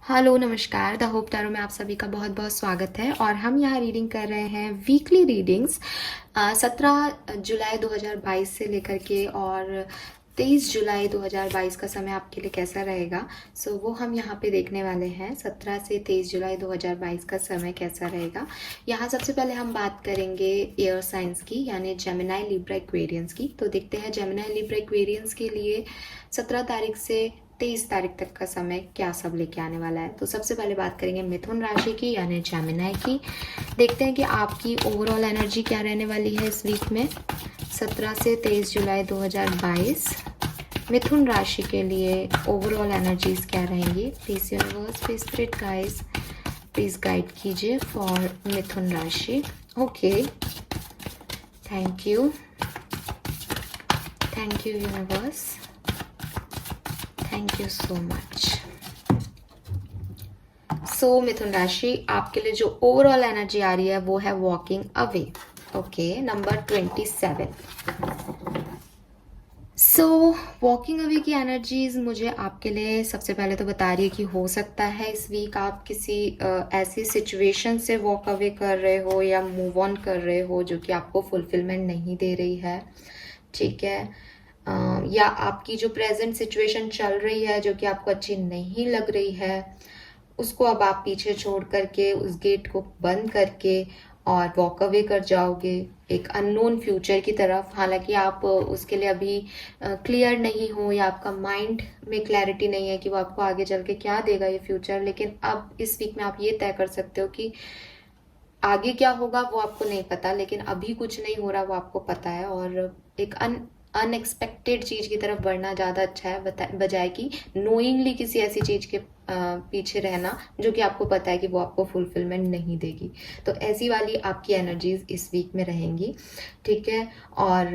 Hello नमस्कार the hope tarot में आप सभी का बहुत बहुत स्वागत है। और हम यहाँ रीडिंग कर रहे हैं वीकली रीडिंग्स 17 जुलाई 2022 से लेकर के और 23 जुलाई 2022 का समय आपके लिए कैसा रहेगा। वो हम यहाँ पे देखने वाले हैं 17 से 23 जुलाई 2022 का समय कैसा रहेगा। यहाँ सबसे पहले हम बात करेंगे एयर साइंस की, यानी जेमिनाई लिब्रा एक्वेरियंस की। तो देखते हैं जेमिनाई लिब्रा एक्वेरियंस के लिए 17 तारीख से 23 तारीख तक का समय क्या सब लेके आने वाला है। तो सबसे पहले बात करेंगे मिथुन राशि की, यानी जेमिनाई की। देखते हैं कि आपकी ओवरऑल एनर्जी क्या रहने वाली है इस वीक में 17 से 23 जुलाई 2022 मिथुन राशि के लिए ओवरऑल एनर्जीज क्या रहेंगी। Please universe, please spirit guys, please guide कीजिए फॉर मिथुन राशि। Okay, thank you universe, thank you so much. Mithun राशि आपके लिए जो ओवरऑल एनर्जी आ रही है वो है walking away. Okay, number 27। Walking away की एनर्जीज मुझे आपके लिए सबसे पहले तो बता रही है कि हो सकता है इस वीक आप किसी ऐसी सिचुएशन से वॉक अवे कर रहे हो या मूव ऑन कर रहे हो जो कि आपको फुलफिलमेंट नहीं दे रही है। ठीक है, या आपकी जो प्रेजेंट सिचुएशन चल रही है जो कि आपको अच्छी नहीं लग रही है, उसको अब आप पीछे छोड़ करके उस गेट को बंद करके और वॉक अवे कर जाओगे एक अननोन फ्यूचर की तरफ। हालांकि आप उसके लिए अभी क्लियर नहीं हो या आपका माइंड में क्लैरिटी नहीं है कि वो आपको आगे चल के क्या देगा ये फ्यूचर, लेकिन अब इस वीक में आप ये तय कर सकते हो कि आगे क्या होगा वो आपको नहीं पता, लेकिन अभी कुछ नहीं हो रहा वो आपको पता है। और एक अनएक्सपेक्टेड चीज की तरफ बढ़ना ज्यादा अच्छा है बजाय कि नोइंगली किसी ऐसी चीज के पीछे रहना जो कि आपको पता है कि वो आपको फुलफिलमेंट नहीं देगी। तो ऐसी वाली आपकी एनर्जीज इस वीक में रहेंगी। ठीक है, और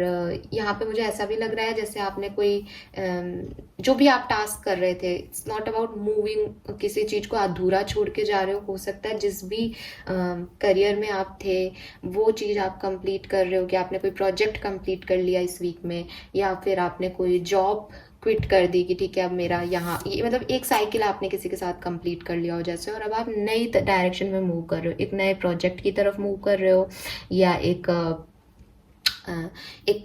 यहाँ पे मुझे ऐसा भी लग रहा है जैसे आपने कोई जो भी आप टास्क कर रहे थे, इट्स नॉट अबाउट मूविंग, किसी चीज को अधूरा छोड़ के जा रहे हो सकता है जिस भी करियर में आप थे वो चीज आप कंप्लीट कर रहे हो, कि आपने कोई प्रोजेक्ट कंप्लीट कर लिया इस वीक में, या फिर आपने कोई जॉब क्विट कर दी कि ठीक है अब मेरा यहाँ ये मतलब एक साइकिल आपने किसी के साथ कंप्लीट कर लिया हो जैसे, और अब आप नई डायरेक्शन में मूव कर रहे हो, एक नए प्रोजेक्ट की तरफ मूव कर रहे हो, या एक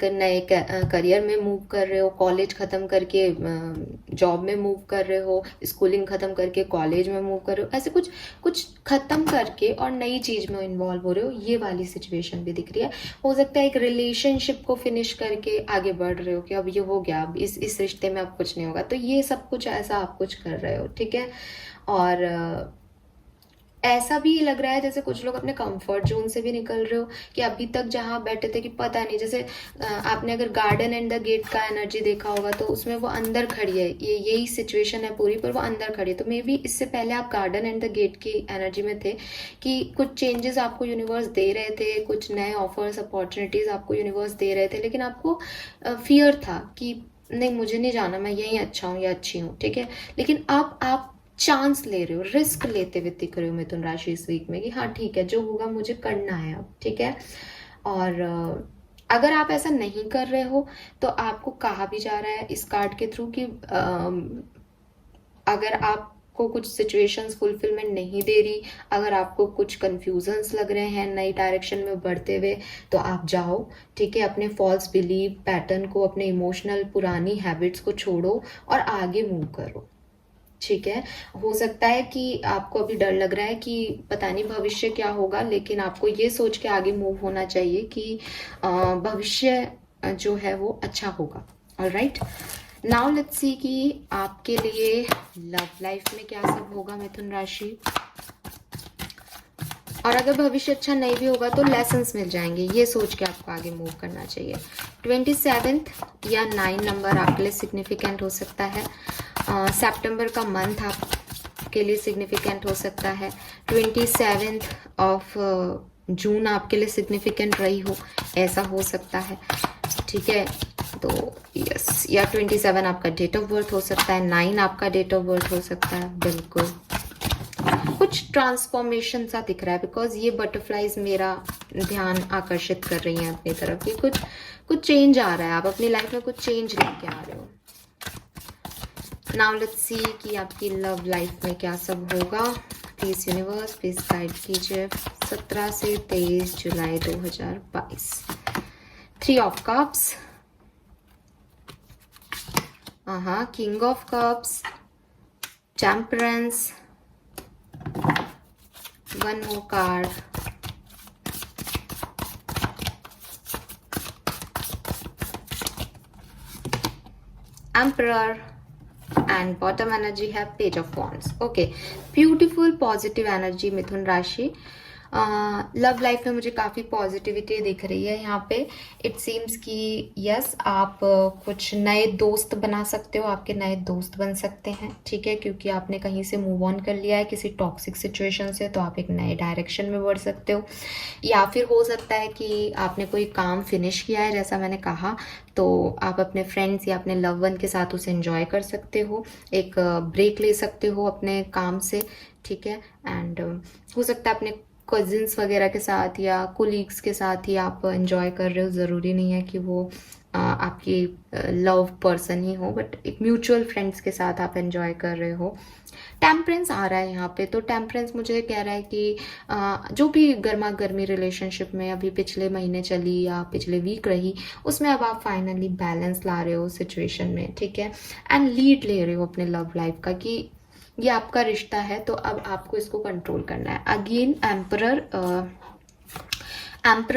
नए करियर में मूव कर रहे हो, कॉलेज ख़त्म करके जॉब में मूव कर रहे हो, स्कूलिंग ख़त्म करके कॉलेज में मूव कर रहे हो, ऐसे कुछ कुछ ख़त्म करके और नई चीज़ में इन्वॉल्व हो रहे हो। ये वाली सिचुएशन भी दिख रही है। हो सकता है एक रिलेशनशिप को फिनिश करके आगे बढ़ रहे हो कि अब ये हो गया, अब इस रिश्ते में अब कुछ नहीं होगा, तो ये सब कुछ ऐसा आप कुछ कर रहे हो। ठीक है, और ऐसा भी लग रहा है जैसे कुछ लोग अपने कंफर्ट जोन से भी निकल रहे हो, कि अभी तक जहाँ बैठे थे कि पता नहीं, जैसे आपने अगर गार्डन एंड द गेट का एनर्जी देखा होगा तो उसमें वो अंदर खड़ी है, ये यही सिचुएशन है पूरी, पर वो अंदर खड़ी है। तो मे बी इससे पहले आप गार्डन एंड द गेट की एनर्जी में थे कि कुछ चेंजेस आपको यूनिवर्स दे रहे थे, कुछ नए ऑफर्स अपॉर्चुनिटीज आपको यूनिवर्स दे रहे थे, लेकिन आपको फियर था कि नहीं मुझे नहीं जाना, मैं यहीं अच्छा हूँ या अच्छी हूँ। ठीक है, लेकिन अब आप चांस ले रहे हो, रिस्क लेते हुए दिख रहे हो मिथुन राशि इस वीक में कि हाँ ठीक है जो होगा मुझे करना है अब। ठीक है, और अगर आप ऐसा नहीं कर रहे हो तो आपको कहा भी जा रहा है इस कार्ड के थ्रू कि अगर आपको कुछ सिचुएशंस फुलफिलमेंट नहीं दे रही, अगर आपको कुछ कंफ्यूजन्स लग रहे हैं नई डायरेक्शन में बढ़ते हुए, तो आप जाओ। ठीक है, अपने फॉल्स बिलीव पैटर्न को, अपने इमोशनल पुरानी हैबिट्स को छोड़ो और आगे मूव करो। ठीक है, हो सकता है कि आपको अभी डर लग रहा है कि पता नहीं भविष्य क्या होगा, लेकिन आपको ये सोच के आगे मूव होना चाहिए कि भविष्य जो है वो अच्छा होगा। ऑलराइट, नाउ लेट्स सी कि आपके लिए लव लाइफ में क्या सब होगा मिथुन राशि। और अगर भविष्य अच्छा नहीं भी होगा तो लेसन्स मिल जाएंगे, ये सोच के आपको आगे मूव करना चाहिए। 27 या 9 नंबर आपके लिए सिग्निफिकेंट हो सकता है। सितंबर का मंथ आपके लिए सिग्निफिकेंट हो सकता है। 27 ऑफ जून आपके लिए सिग्निफिकेंट रही हो, ऐसा हो सकता है। ठीक है, तो यस, या 27 आपका डेट ऑफ बर्थ हो सकता है, 9 आपका डेट ऑफ बर्थ हो सकता है। बिल्कुल कुछ ट्रांसफॉर्मेशन सा दिख रहा है, बिकॉज ये बटरफ्लाईज मेरा ध्यान आकर्षित कर रही हैं अपनी तरफ कि कुछ चेंज आ रहा है, आप अपनी लाइफ में कुछ चेंज लेके आ रहे हो। नाउ लेट्स सी कि आपकी लव लाइफ में क्या सब होगा। प्लीज यूनिवर्स प्लीज गाइड कीजिए 17 से 23 जुलाई 2022। 3 of cups, king of cups, temperance, one more card, emperor, and bottom energy है page of wands. Okay, beautiful positive energy Mithun राशि। लव लाइफ में मुझे काफ़ी पॉजिटिविटी दिख रही है यहाँ पे। इट सीम्स कि यस आप कुछ नए दोस्त बना सकते हो, आपके नए दोस्त बन सकते हैं, ठीक है, क्योंकि आपने कहीं से मूव ऑन कर लिया है किसी टॉक्सिक सिचुएशन से, तो आप एक नए डायरेक्शन में बढ़ सकते हो। या फिर हो सकता है कि आपने कोई काम फिनिश किया है, जैसा मैंने कहा, तो आप अपने फ्रेंड्स या अपने लव वन के साथ उसे एंजॉय कर सकते हो, एक ब्रेक ले सकते हो अपने काम से, ठीक है। एंड हो सकता है अपने कजिन्स वगैरह के साथ या कोलीग्स के साथ ही आप एंजॉय कर रहे हो, ज़रूरी नहीं है कि वो आपकी लव पर्सन ही हो, बट एक म्यूचुअल फ्रेंड्स के साथ आप एंजॉय कर रहे हो। टेम्परेंस आ रहा है यहाँ पे, तो टेम्परेंस मुझे कह रहा है कि जो भी गर्मा गर्मी रिलेशनशिप में अभी पिछले महीने चली या पिछले वीक रही, उसमें अब आप फाइनली बैलेंस ला रहे हो सिचुएशन में, ठीक है, एंड लीड ले रहे हो अपने लव लाइफ का कि ये आपका रिश्ता है, तो अब आपको इसको कंट्रोल करना है। अगेन एम्परर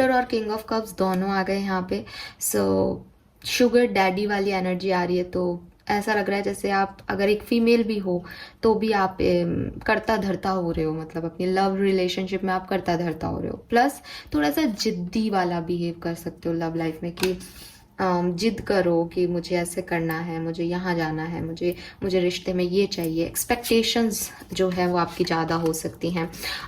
और किंग ऑफ कप्स दोनों आ गए यहाँ पे। सो शुगर डैडी वाली एनर्जी आ रही है, तो ऐसा लग रहा है जैसे आप अगर एक फीमेल भी हो तो भी आप करता धरता हो रहे हो, मतलब अपनी लव रिलेशनशिप में आप करता धरता हो रहे हो। प्लस थोड़ा सा जिद्दी वाला बिहेव कर सकते हो लव लाइफ में कि जिद करो कि मुझे ऐसे करना है, मुझे यहाँ जाना है, मुझे रिश्ते में ये चाहिए। एक्सपेक्टेशंस जो है वो आपकी ज़्यादा हो सकती हैं।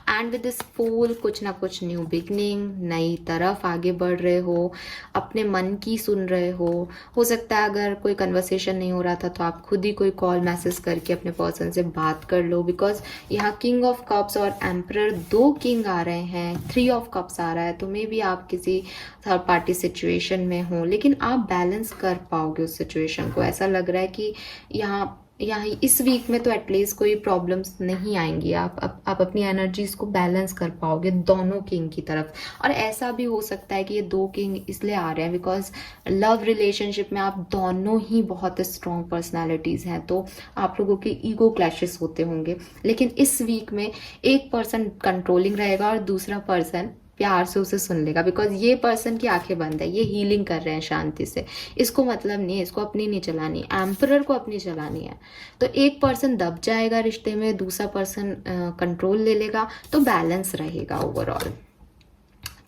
एंड विद दिस फूल कुछ ना कुछ न्यू बिगनिंग, नई तरफ आगे बढ़ रहे हो, अपने मन की सुन रहे हो सकता है अगर कोई कन्वर्सेशन नहीं हो रहा था तो आप खुद ही कोई कॉल मैसेज करके अपने पर्सन से बात कर लो, बिकॉज यहाँ किंग ऑफ कप्स और एम्परर, 2 किंग आ रहे हैं, 3 ऑफ कप्स आ रहा है, तो मे बी आप किसी थर्ड पार्टी सिचुएशन में हो, लेकिन आप बैलेंस कर पाओगे उस सिचुएशन को। ऐसा लग रहा है कि यहाँ इस वीक में तो एटलीस्ट कोई प्रॉब्लम्स नहीं आएंगी, आप अपनी एनर्जीज को बैलेंस कर पाओगे दोनों किंग की तरफ। और ऐसा भी हो सकता है कि ये 2 किंग इसलिए आ रहे हैं बिकॉज लव रिलेशनशिप में आप दोनों ही बहुत स्ट्रॉन्ग पर्सनैलिटीज़ हैं, तो आप लोगों के ईगो क्लैशेस होते होंगे, लेकिन इस वीक में एक पर्सन कंट्रोलिंग रहेगा और दूसरा पर्सन प्यार से उसे सुन लेगा, बिकॉज ये पर्सन की आंखें बंद है, ये हीलिंग कर रहे हैं शांति से, इसको मतलब नहीं है, इसको अपनी नहीं चलानी, एम्परर को अपनी चलानी है। तो एक पर्सन दब जाएगा रिश्ते में, दूसरा पर्सन कंट्रोल ले लेगा, तो बैलेंस रहेगा ओवरऑल,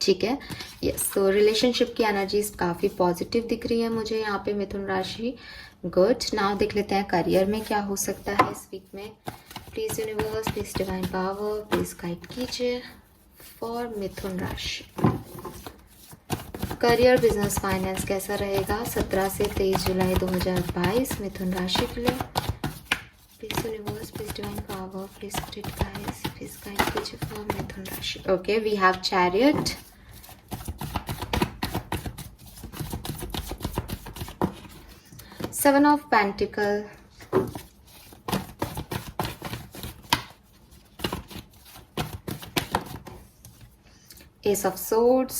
ठीक है। यस, तो रिलेशनशिप की एनर्जीज काफ़ी पॉजिटिव दिख रही है मुझे यहाँ पे मिथुन राशि। गुड, नाउ देख लेते हैं करियर में क्या हो सकता है इस वीक में। Please universe please divine power please guide कीजिए फॉर मिथुन राशि। करियर बिजनेस फाइनेंस कैसा रहेगा 17 से 23 जुलाई 2022 मिथुन राशि के लिए। Please universe please divine power please please guide कीजिए फॉर मिथुन राशि। Okay, we have chariot, seven of pentacle, ace of swords,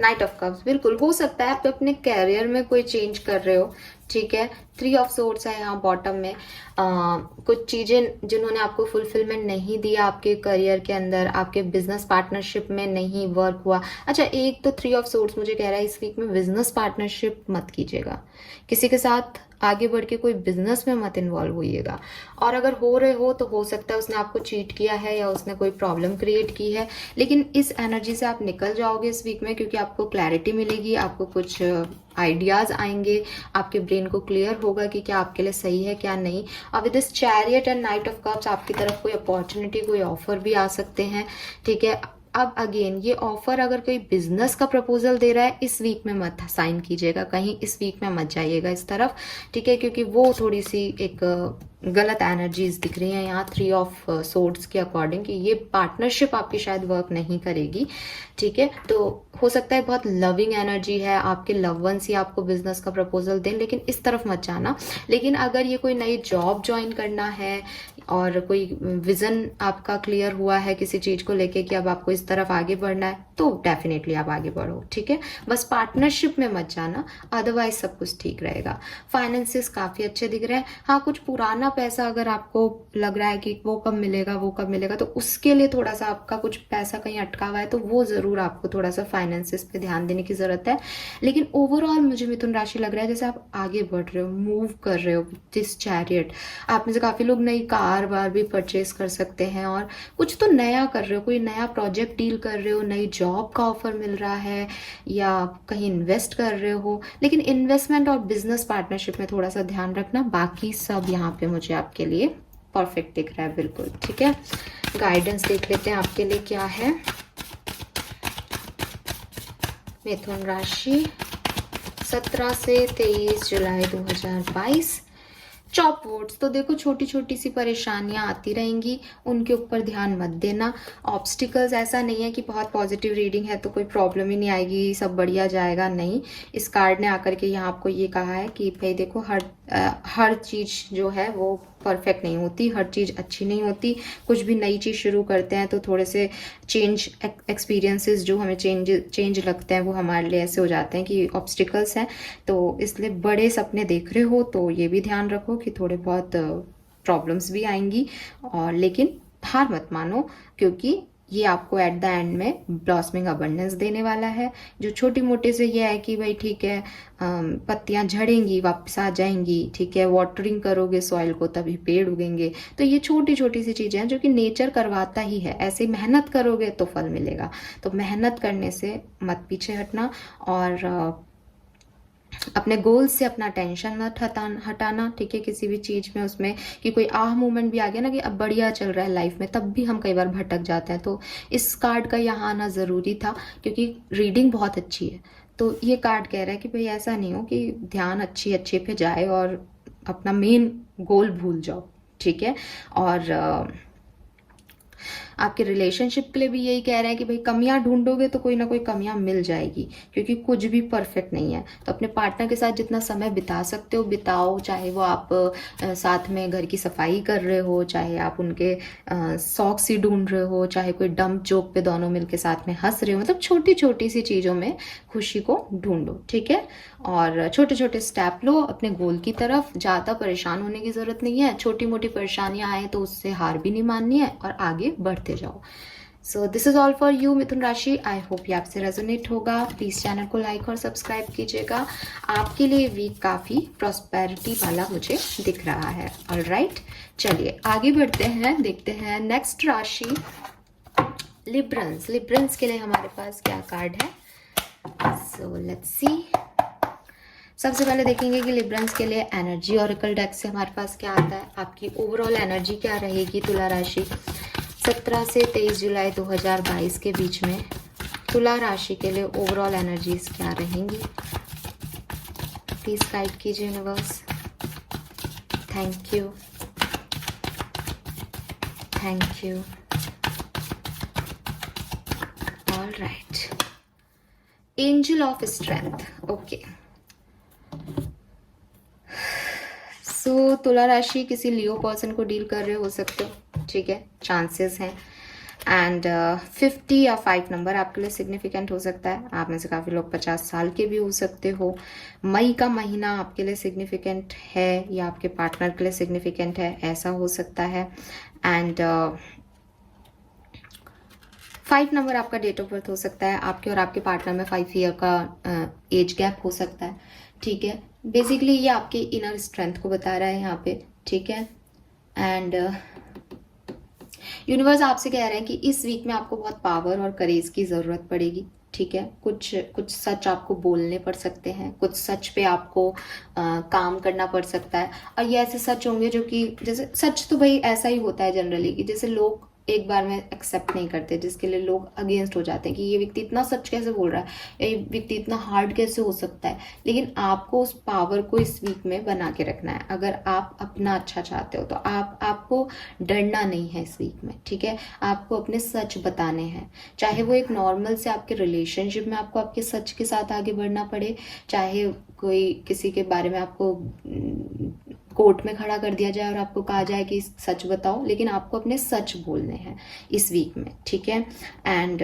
knight of cups. बिल्कुल हो सकता है आप अपने कैरियर में कोई चेंज कर रहे हो, ठीक है। 3 ऑफ सोर्ड्स है यहाँ बॉटम में। कुछ चीज़ें जिन्होंने आपको फुलफिलमेंट नहीं दिया आपके करियर के अंदर, आपके बिजनेस पार्टनरशिप में नहीं वर्क हुआ। अच्छा, एक तो 3 ऑफ सोर्ड्स मुझे कह रहा है इस वीक में बिजनेस पार्टनरशिप मत कीजिएगा, किसी के साथ आगे बढ़ के कोई बिजनेस में मत इन्वॉल्व होइएगा। और अगर हो रहे हो तो हो सकता है उसने आपको चीट किया है या उसने कोई प्रॉब्लम क्रिएट की है, लेकिन इस एनर्जी से आप निकल जाओगे इस वीक में, क्योंकि आपको क्लैरिटी मिलेगी, आपको कुछ आइडियाज आएंगे, आपके ब्रेन को क्लियर होगा कि क्या आपके लिए सही है क्या नहीं। और with this chariot and night of cups आपकी तरफ कोई अपॉर्चुनिटी, कोई ऑफर भी आ सकते हैं, ठीक है। अब अगेन ये ऑफर अगर कोई बिजनेस का प्रपोजल दे रहा है इस वीक में मत साइन कीजिएगा, कहीं इस वीक में मत जाइएगा इस तरफ, ठीक है, क्योंकि वो थोड़ी सी एक गलत एनर्जीज दिख रही हैं यहाँ 3 ऑफ सोर्ड्स के अकॉर्डिंग कि ये पार्टनरशिप आपकी शायद वर्क नहीं करेगी, ठीक है। तो हो सकता है बहुत लविंग एनर्जी है, आपके लव वंस ही आपको बिजनेस का प्रपोजल दें, लेकिन इस तरफ मत जाना। लेकिन अगर ये कोई नई जॉब ज्वाइन करना है और कोई विजन आपका क्लियर हुआ है किसी चीज को लेके कि अब आपको इस तरफ आगे बढ़ना है, तो डेफिनेटली आप आगे बढ़ो, ठीक है। बस पार्टनरशिप में मत जाना, अदरवाइज सब कुछ ठीक रहेगा। फाइनेंसेस काफी अच्छे दिख रहे हैं। हाँ, कुछ पुराना पैसा अगर आपको लग रहा है कि वो कब मिलेगा वो कब मिलेगा, तो उसके लिए थोड़ा सा आपका कुछ पैसा कहीं अटका हुआ है, तो वो जरूर आपको थोड़ा सा फाइनेंसेस पे ध्यान देने की जरूरत है। लेकिन ओवरऑल मुझे मिथुन राशि लग रहा है जैसे आप आगे बढ़ रहे हो, मूव कर रहे हो दिस चैरियट। आप में से काफी लोग नई कार वार भी परचेज कर सकते हैं और कुछ तो नया कर रहे हो, कोई नया प्रोजेक्ट डील कर रहे हो, नई जॉब का ऑफर मिल रहा है या कहीं इन्वेस्ट कर रहे हो। लेकिन इन्वेस्टमेंट और बिजनेस पार्टनरशिप में थोड़ा सा ध्यान रखना, बाकी सब यहाँ पे मुझे आपके लिए परफेक्ट दिख रहा है, बिल्कुल ठीक है। गाइडेंस देख लेते हैं आपके लिए क्या है। मिथुन राशि 17 से 23 जुलाई 2022। चॉप वुड्स, तो देखो छोटी छोटी सी परेशानियां आती रहेंगी, उनके ऊपर ध्यान मत देना। ऑब्स्टिकल्स, ऐसा नहीं है कि बहुत पॉजिटिव रीडिंग है तो कोई प्रॉब्लम ही नहीं आएगी, सब बढ़िया जाएगा, नहीं। इस कार्ड ने आकर के यहाँ आपको ये कहा है कि भाई देखो हर चीज जो है वो परफेक्ट नहीं होती, हर चीज अच्छी नहीं होती। कुछ भी नई चीज शुरू करते हैं तो थोड़े से चेंज एक्सपीरियंसेस जो हमें चेंज लगते हैं वो हमारे लिए ऐसे हो जाते हैं कि ऑब्स्टिकल्स हैं। तो इसलिए बड़े सपने देख रहे हो तो ये भी ध्यान रखो कि थोड़े बहुत प्रॉब्लम्स भी आएंगी, और लेकिन हार मत मानो, क्योंकि ये आपको एट द एंड में ब्लॉसमिंग अबंडेंस देने वाला है। जो छोटी मोटी से ये है कि भाई ठीक है, पत्तियां झड़ेंगी वापस आ जाएंगी, ठीक है, वाटरिंग करोगे सॉइल को तभी पेड़ उगेंगे। तो ये छोटी छोटी सी चीजें हैं जो कि नेचर करवाता ही है, ऐसे मेहनत करोगे तो फल मिलेगा। तो मेहनत करने से मत पीछे हटना, और अपने गोल से अपना टेंशन मत हटाना, ठीक है, किसी भी चीज में उसमें कि कोई आह मोमेंट भी आ गया ना कि अब बढ़िया चल रहा है लाइफ में, तब भी हम कई बार भटक जाते हैं। तो इस कार्ड का यहाँ आना जरूरी था क्योंकि रीडिंग बहुत अच्छी है। तो ये कार्ड कह रहा है कि भाई ऐसा नहीं हो कि ध्यान अच्छे पे जाए और अपना मेन गोल भूल जाओ, ठीक है। और आपके रिलेशनशिप के लिए भी यही कह रहे हैं कि भाई कमियां ढूंढोगे तो कोई ना कोई कमियां मिल जाएगी, क्योंकि कुछ भी परफेक्ट नहीं है। तो अपने पार्टनर के साथ जितना समय बिता सकते हो बिताओ, चाहे वो आप साथ में घर की सफाई कर रहे हो, चाहे आप उनके सॉक्स ही ढूंढ रहे हो, चाहे कोई डंप जोक पे दोनों मिलके साथ में हंस रहे हो, मतलब छोटी छोटी सी चीजों में खुशी को ढूंढो, ठीक है। और छोटे छोटे स्टेप लो अपने गोल की तरफ, ज्यादा परेशान होने की जरूरत नहीं है। छोटी मोटी परेशानियां आए तो उससे हार भी नहीं माननी है और आगे बढ़ते जाओ। So this is all for you Mithun राशि। आई होप ये आपसे रेजोनेट होगा। प्लीज चैनल को लाइक और सब्सक्राइब कीजिएगा। आपके लिए वीक काफी प्रॉस्पेरिटी वाला मुझे दिख रहा है। ऑलराइट, चलिए आगे बढ़ते हैं, देखते हैं नेक्स्ट राशि लिब्रंस। लिब्रंस के लिए हमारे पास क्या कार्ड है, सो लेट्स सी। सबसे पहले देखेंगे कि लिब्रंस के लिए एनर्जी ऑरेकल डेक से हमारे पास क्या आता है, आपकी ओवरऑल एनर्जी क्या रहेगी तुला राशि 17 से 23 जुलाई 2022 के बीच में। तुला राशि के लिए ओवरऑल एनर्जीज क्या रहेंगी, प्लीज गाइड कीजिए universe. Thank you, thank you. All right, angel of strength, okay. So Tula राशि किसी लियो पर्सन को डील कर रहे हो सकते हो, ठीक है, चांसेस हैं। एंड 50 या 5 नंबर आपके लिए सिग्निफिकेंट हो सकता है। आप में से काफ़ी लोग 50 साल के भी हो सकते हो। मई का महीना आपके लिए सिग्निफिकेंट है या आपके पार्टनर के लिए सिग्निफिकेंट है, ऐसा हो सकता है। एंड 5 नंबर आपका डेट ऑफ बर्थ हो सकता है। आपके और आपके पार्टनर में 5 ईयर का एज गैप हो सकता है, ठीक है। बेसिकली ये आपके इनर स्ट्रेंथ को बता रहा है यहाँ पे, ठीक है। एंड यूनिवर्स आपसे कह रहे हैं कि इस वीक में आपको बहुत पावर और करेज की जरूरत पड़ेगी, ठीक है। कुछ सच आपको बोलने पड़ सकते हैं, कुछ सच पे आपको काम करना पड़ सकता है। और ये ऐसे सच होंगे जो कि, जैसे सच तो भाई ऐसा ही होता है जनरली कि जैसे लोग एक बार में एक्सेप्ट नहीं करते, जिसके लिए लोग अगेंस्ट हो जाते हैं कि ये व्यक्ति इतना सच कैसे बोल रहा है, ये व्यक्ति इतना हार्ड कैसे हो सकता है। लेकिन आपको उस पावर को इस वीक में बना के रखना है। अगर आप अपना अच्छा चाहते हो तो आपको डरना नहीं है इस वीक में, ठीक है। आपको अपने सच बताने हैं, चाहे वो एक नॉर्मल से आपके रिलेशनशिप में आपको आपके सच के साथ आगे बढ़ना पड़े, चाहे कोई किसी के बारे में आपको कोर्ट में खड़ा कर दिया जाए और आपको कहा जाए कि सच बताओ, लेकिन आपको अपने सच बोलने हैं इस वीक में, ठीक है। एंड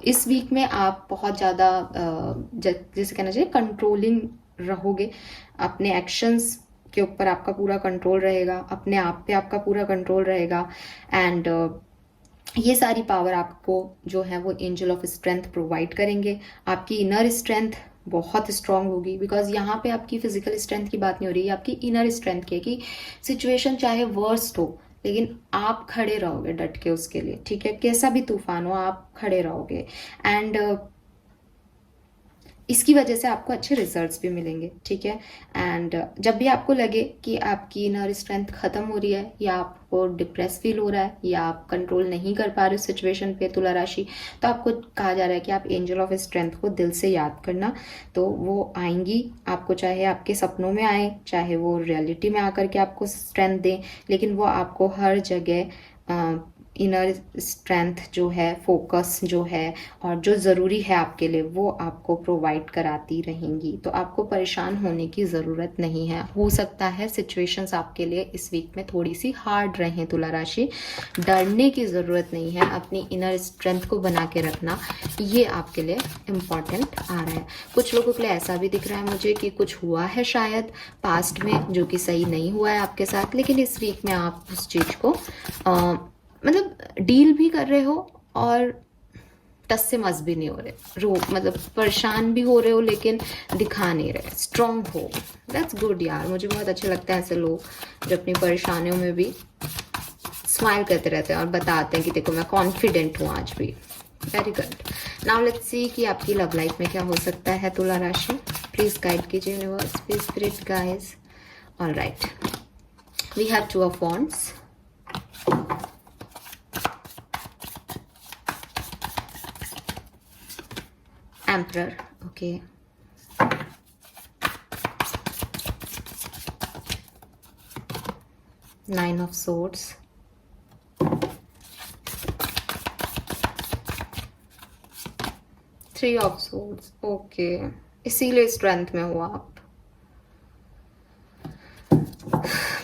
इस वीक में आप बहुत ज़्यादा जैसे कहना चाहिए कंट्रोलिंग रहोगे। अपने एक्शंस के ऊपर आपका पूरा कंट्रोल रहेगा, अपने आप पे आपका पूरा कंट्रोल रहेगा। एंड ये सारी पावर आपको जो है वो एंजल ऑफ स्ट्रेंथ प्रोवाइड करेंगे। आपकी इनर स्ट्रेंथ बहुत स्ट्रांग होगी, बिकॉज यहाँ पे आपकी फिजिकल स्ट्रेंथ की बात नहीं हो रही है, आपकी इनर स्ट्रेंथ की है कि सिचुएशन चाहे वर्स्ट हो लेकिन आप खड़े रहोगे डट के उसके लिए, ठीक है। कैसा भी तूफान हो आप खड़े रहोगे। एंड इसकी वजह से आपको अच्छे रिजल्ट्स भी मिलेंगे, ठीक है। एंड जब भी आपको लगे कि आपकी इनर स्ट्रेंथ खत्म हो रही है या आपको डिप्रेस फील हो रहा है या आप कंट्रोल नहीं कर पा रहे हो सिचुएशन पे तुला राशि, तो आपको कहा जा रहा है कि आप एंजल ऑफ स्ट्रेंथ को दिल से याद करना। तो वो आएंगी आपको, चाहे आपके सपनों में आए, चाहे वो रियलिटी में आकर के आपको स्ट्रेंथ दें, लेकिन वो आपको हर जगह इनर स्ट्रेंथ जो है, फोकस जो है और जो ज़रूरी है आपके लिए, वो आपको प्रोवाइड कराती रहेंगी। तो आपको परेशान होने की ज़रूरत नहीं है। हो सकता है सिचुएशंस आपके लिए इस वीक में थोड़ी सी हार्ड रहें तुला राशि, डरने की ज़रूरत नहीं है। अपनी इनर स्ट्रेंथ को बना के रखना, ये आपके लिए इम्पॉर्टेंट आ रहा है। कुछ लोगों के लिए ऐसा भी दिख रहा है मुझे कि कुछ हुआ है शायद पास्ट में जो कि सही नहीं हुआ है आपके साथ, लेकिन इस वीक में आप उस चीज़ को मतलब डील भी कर रहे हो और टस से मस भी नहीं हो रहे, मतलब परेशान भी हो रहे हो लेकिन दिखा नहीं रहे, स्ट्रांग हो। दैट्स गुड यार, मुझे बहुत अच्छे लगते हैं ऐसे लोग जो अपनी परेशानियों में भी स्माइल करते रहते हैं और बताते हैं कि देखो मैं कॉन्फिडेंट हूँ आज भी। Very good. नाउ लेट्स सी कि आपकी लव लाइफ में क्या हो सकता है तुला राशि। प्लीज गाइड कीजिए universe, please spirit guides. All right, we have 2 of wands, Emperor, okay. Nine of Swords, Three of Swords, okay. इसीलिए स्ट्रेंथ में हो आप।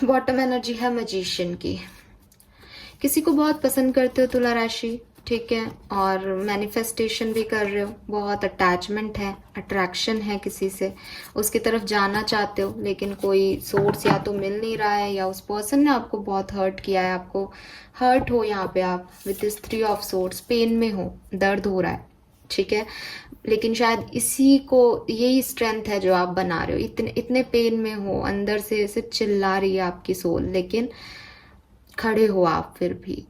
बॉटम एनर्जी है मैजिशियन की। किसी को बहुत पसंद करते हो तुला राशि, ठीक है, और मैनिफेस्टेशन भी कर रहे हो, बहुत अटैचमेंट है, अट्रैक्शन है किसी से, उसकी तरफ जाना चाहते हो, लेकिन कोई सोर्स या तो मिल नहीं रहा है या उस पर्सन ने आपको बहुत हर्ट किया है, आपको हर्ट हो यहाँ पे आप with this 3 of swords, pain में हो, दर्द हो रहा है, ठीक है। लेकिन शायद इसी को, यही स्ट्रेंथ है जो आप बना रहे हो। इतने पेन में हो, अंदर से ऐसे चिल्ला रही है आपकी सोल, लेकिन खड़े हो आप फिर भी।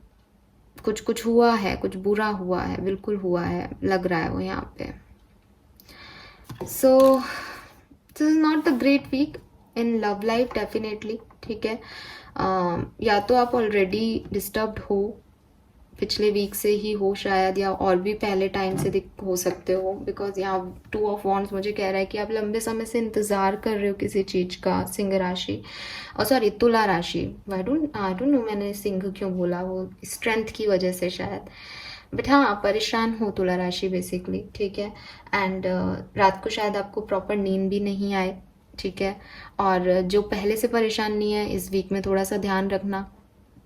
कुछ हुआ है, कुछ बुरा हुआ है, बिल्कुल हुआ है, लग रहा है वो यहाँ पे। So this is not the great week in love life definitely, ठीक है। या तो आप ऑलरेडी डिस्टर्ब्ड हो, पिछले वीक से ही हो शायद, या और भी पहले टाइम से हो सकते हो, बिकॉज यहाँ 2 ऑफ वॉन्ड्स मुझे कह रहा है कि आप लंबे समय से इंतजार कर रहे हो किसी चीज का। सिंह राशि, और सॉरी तुला राशि, आई डोंट नो मैंने सिंह क्यों बोला, वो स्ट्रेंथ की वजह से शायद, बट हाँ परेशान हो तुला राशि बेसिकली, ठीक है। एंड रात को शायद आपको प्रॉपर नींद भी नहीं आए, ठीक है। और जो पहले से परेशान नहीं है, इस वीक में थोड़ा सा ध्यान रखना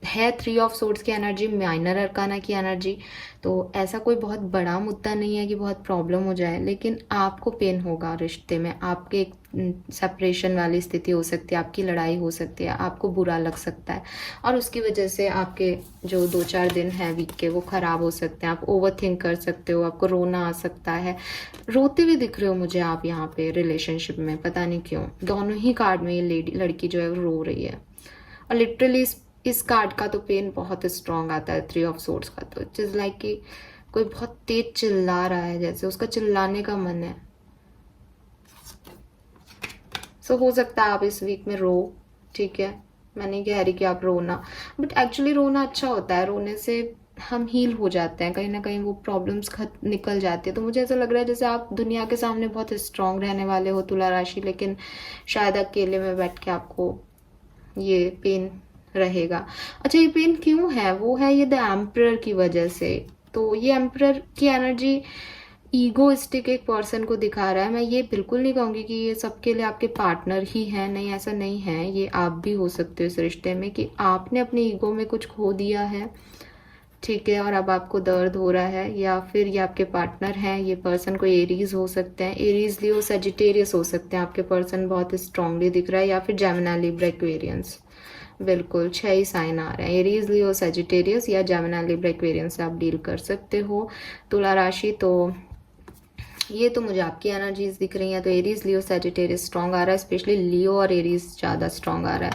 है। 3 ऑफ सोर्ड्स की एनर्जी, माइनर अरकाना की एनर्जी, तो ऐसा कोई बहुत बड़ा मुद्दा नहीं है कि बहुत प्रॉब्लम हो जाए, लेकिन आपको पेन होगा रिश्ते में, आपके एक सेपरेशन वाली स्थिति हो सकती है, आपकी लड़ाई हो सकती है, आपको बुरा लग सकता है, और उसकी वजह से आपके जो 2-4 दिन हैं वीक के वो ख़राब हो सकते हैं। आप ओवर थिंक कर सकते हो, आपको रोना आ सकता है, रोते हुए दिख रहे हो मुझे आप यहाँ पे रिलेशनशिप में, पता नहीं क्यों। दोनों ही कार्ड में ये लड़की जो है वो रो रही है, और लिटरली इस कार्ड का तो पेन बहुत स्ट्रांग आता है, 3 ऑफ सोर्ड्स का, तो इट इज लाइक कि कोई बहुत तेज चिल्ला रहा है, जैसे उसका चिल्लाने का मन है। सो हो सकता है आप इस वीक में रो, ठीक है, मैं नहीं कह रही कि आप रोना, बट एक्चुअली रोना अच्छा होता है, रोने से हम हील हो जाते हैं, कहीं ना कहीं वो प्रॉब्लम्स निकल जाती है। तो मुझे ऐसा लग रहा है जैसे आप दुनिया के सामने बहुत स्ट्रांग रहने वाले हो तुला राशि, लेकिन शायद अकेले में बैठ के आपको ये पेन रहेगा। अच्छा, ये पेन क्यों है? वो है ये द एम्परर की वजह से। तो ये एम्परर की एनर्जी ईगोइस्टिक एक पर्सन को दिखा रहा है। मैं ये बिल्कुल नहीं कहूँगी कि ये सबके लिए आपके पार्टनर ही हैं, नहीं ऐसा नहीं है। ये आप भी हो सकते हो इस रिश्ते में, कि आपने अपने ईगो में कुछ खो दिया है, ठीक है, और अब आपको दर्द हो रहा है। या फिर ये आपके पार्टनर हैं, ये पर्सन को एरीज हो सकते हैं, एरीज लियो सजिटेरियस हो सकते हैं आपके पर्सन, बहुत स्ट्रांगली दिख रहा है, या फिर जेमिनी लिब्रा एक्वेरियंस। बिल्कुल 6 ही साइन आ रहे हैं, एरीज लियो सजिटेरियस या जेमिनी लिब्रा एक्वेरियंस से आप डील कर सकते हो तुला राशि। तो ये तो मुझे आपकी एनर्जीज दिख रही हैं। तो एरीज लियो सजिटेरियस स्ट्रांग आ रहा है, स्पेशली लियो और एरीज ज़्यादा स्ट्रांग आ रहा है,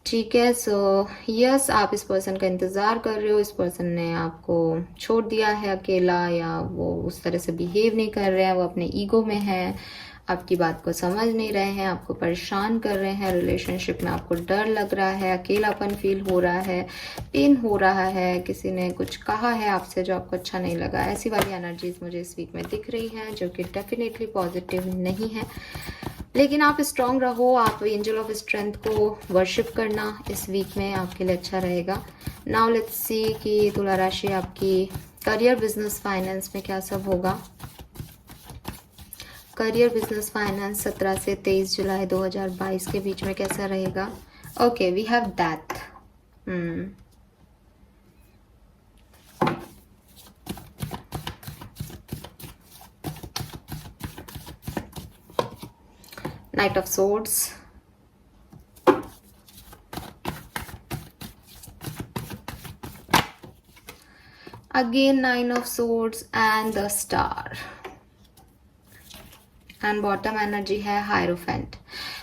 ठीक है। सो यस, आप इस पर्सन का इंतज़ार कर रहे हो, इस पर्सन ने आपको छोड़ दिया है अकेला, या वो उस तरह से बिहेव नहीं कर रहे हैं, वो अपने ईगो में है, आपकी बात को समझ नहीं रहे हैं, आपको परेशान कर रहे हैं। रिलेशनशिप में आपको डर लग रहा है, अकेलापन फील हो रहा है, पेन हो रहा है, किसी ने कुछ कहा है आपसे जो आपको अच्छा नहीं लगा। ऐसी वाली एनर्जीज मुझे इस वीक में दिख रही हैं, जो कि डेफिनेटली पॉजिटिव नहीं है। लेकिन आप स्ट्रांग रहो, आप एंजल ऑफ स्ट्रेंथ को वर्शिप करना इस वीक में आपके लिए अच्छा रहेगा। नाउ लेट्स सी कि तुला राशि आपकी करियर, बिजनेस, फाइनेंस में क्या सब होगा। करियर, बिजनेस, फाइनेंस 17 से 23 जुलाई 2022 के बीच में कैसा रहेगा। Okay, we have that. Knight of Swords, again Nine of Swords and the Star, and bottom energy है हायरोफेंट।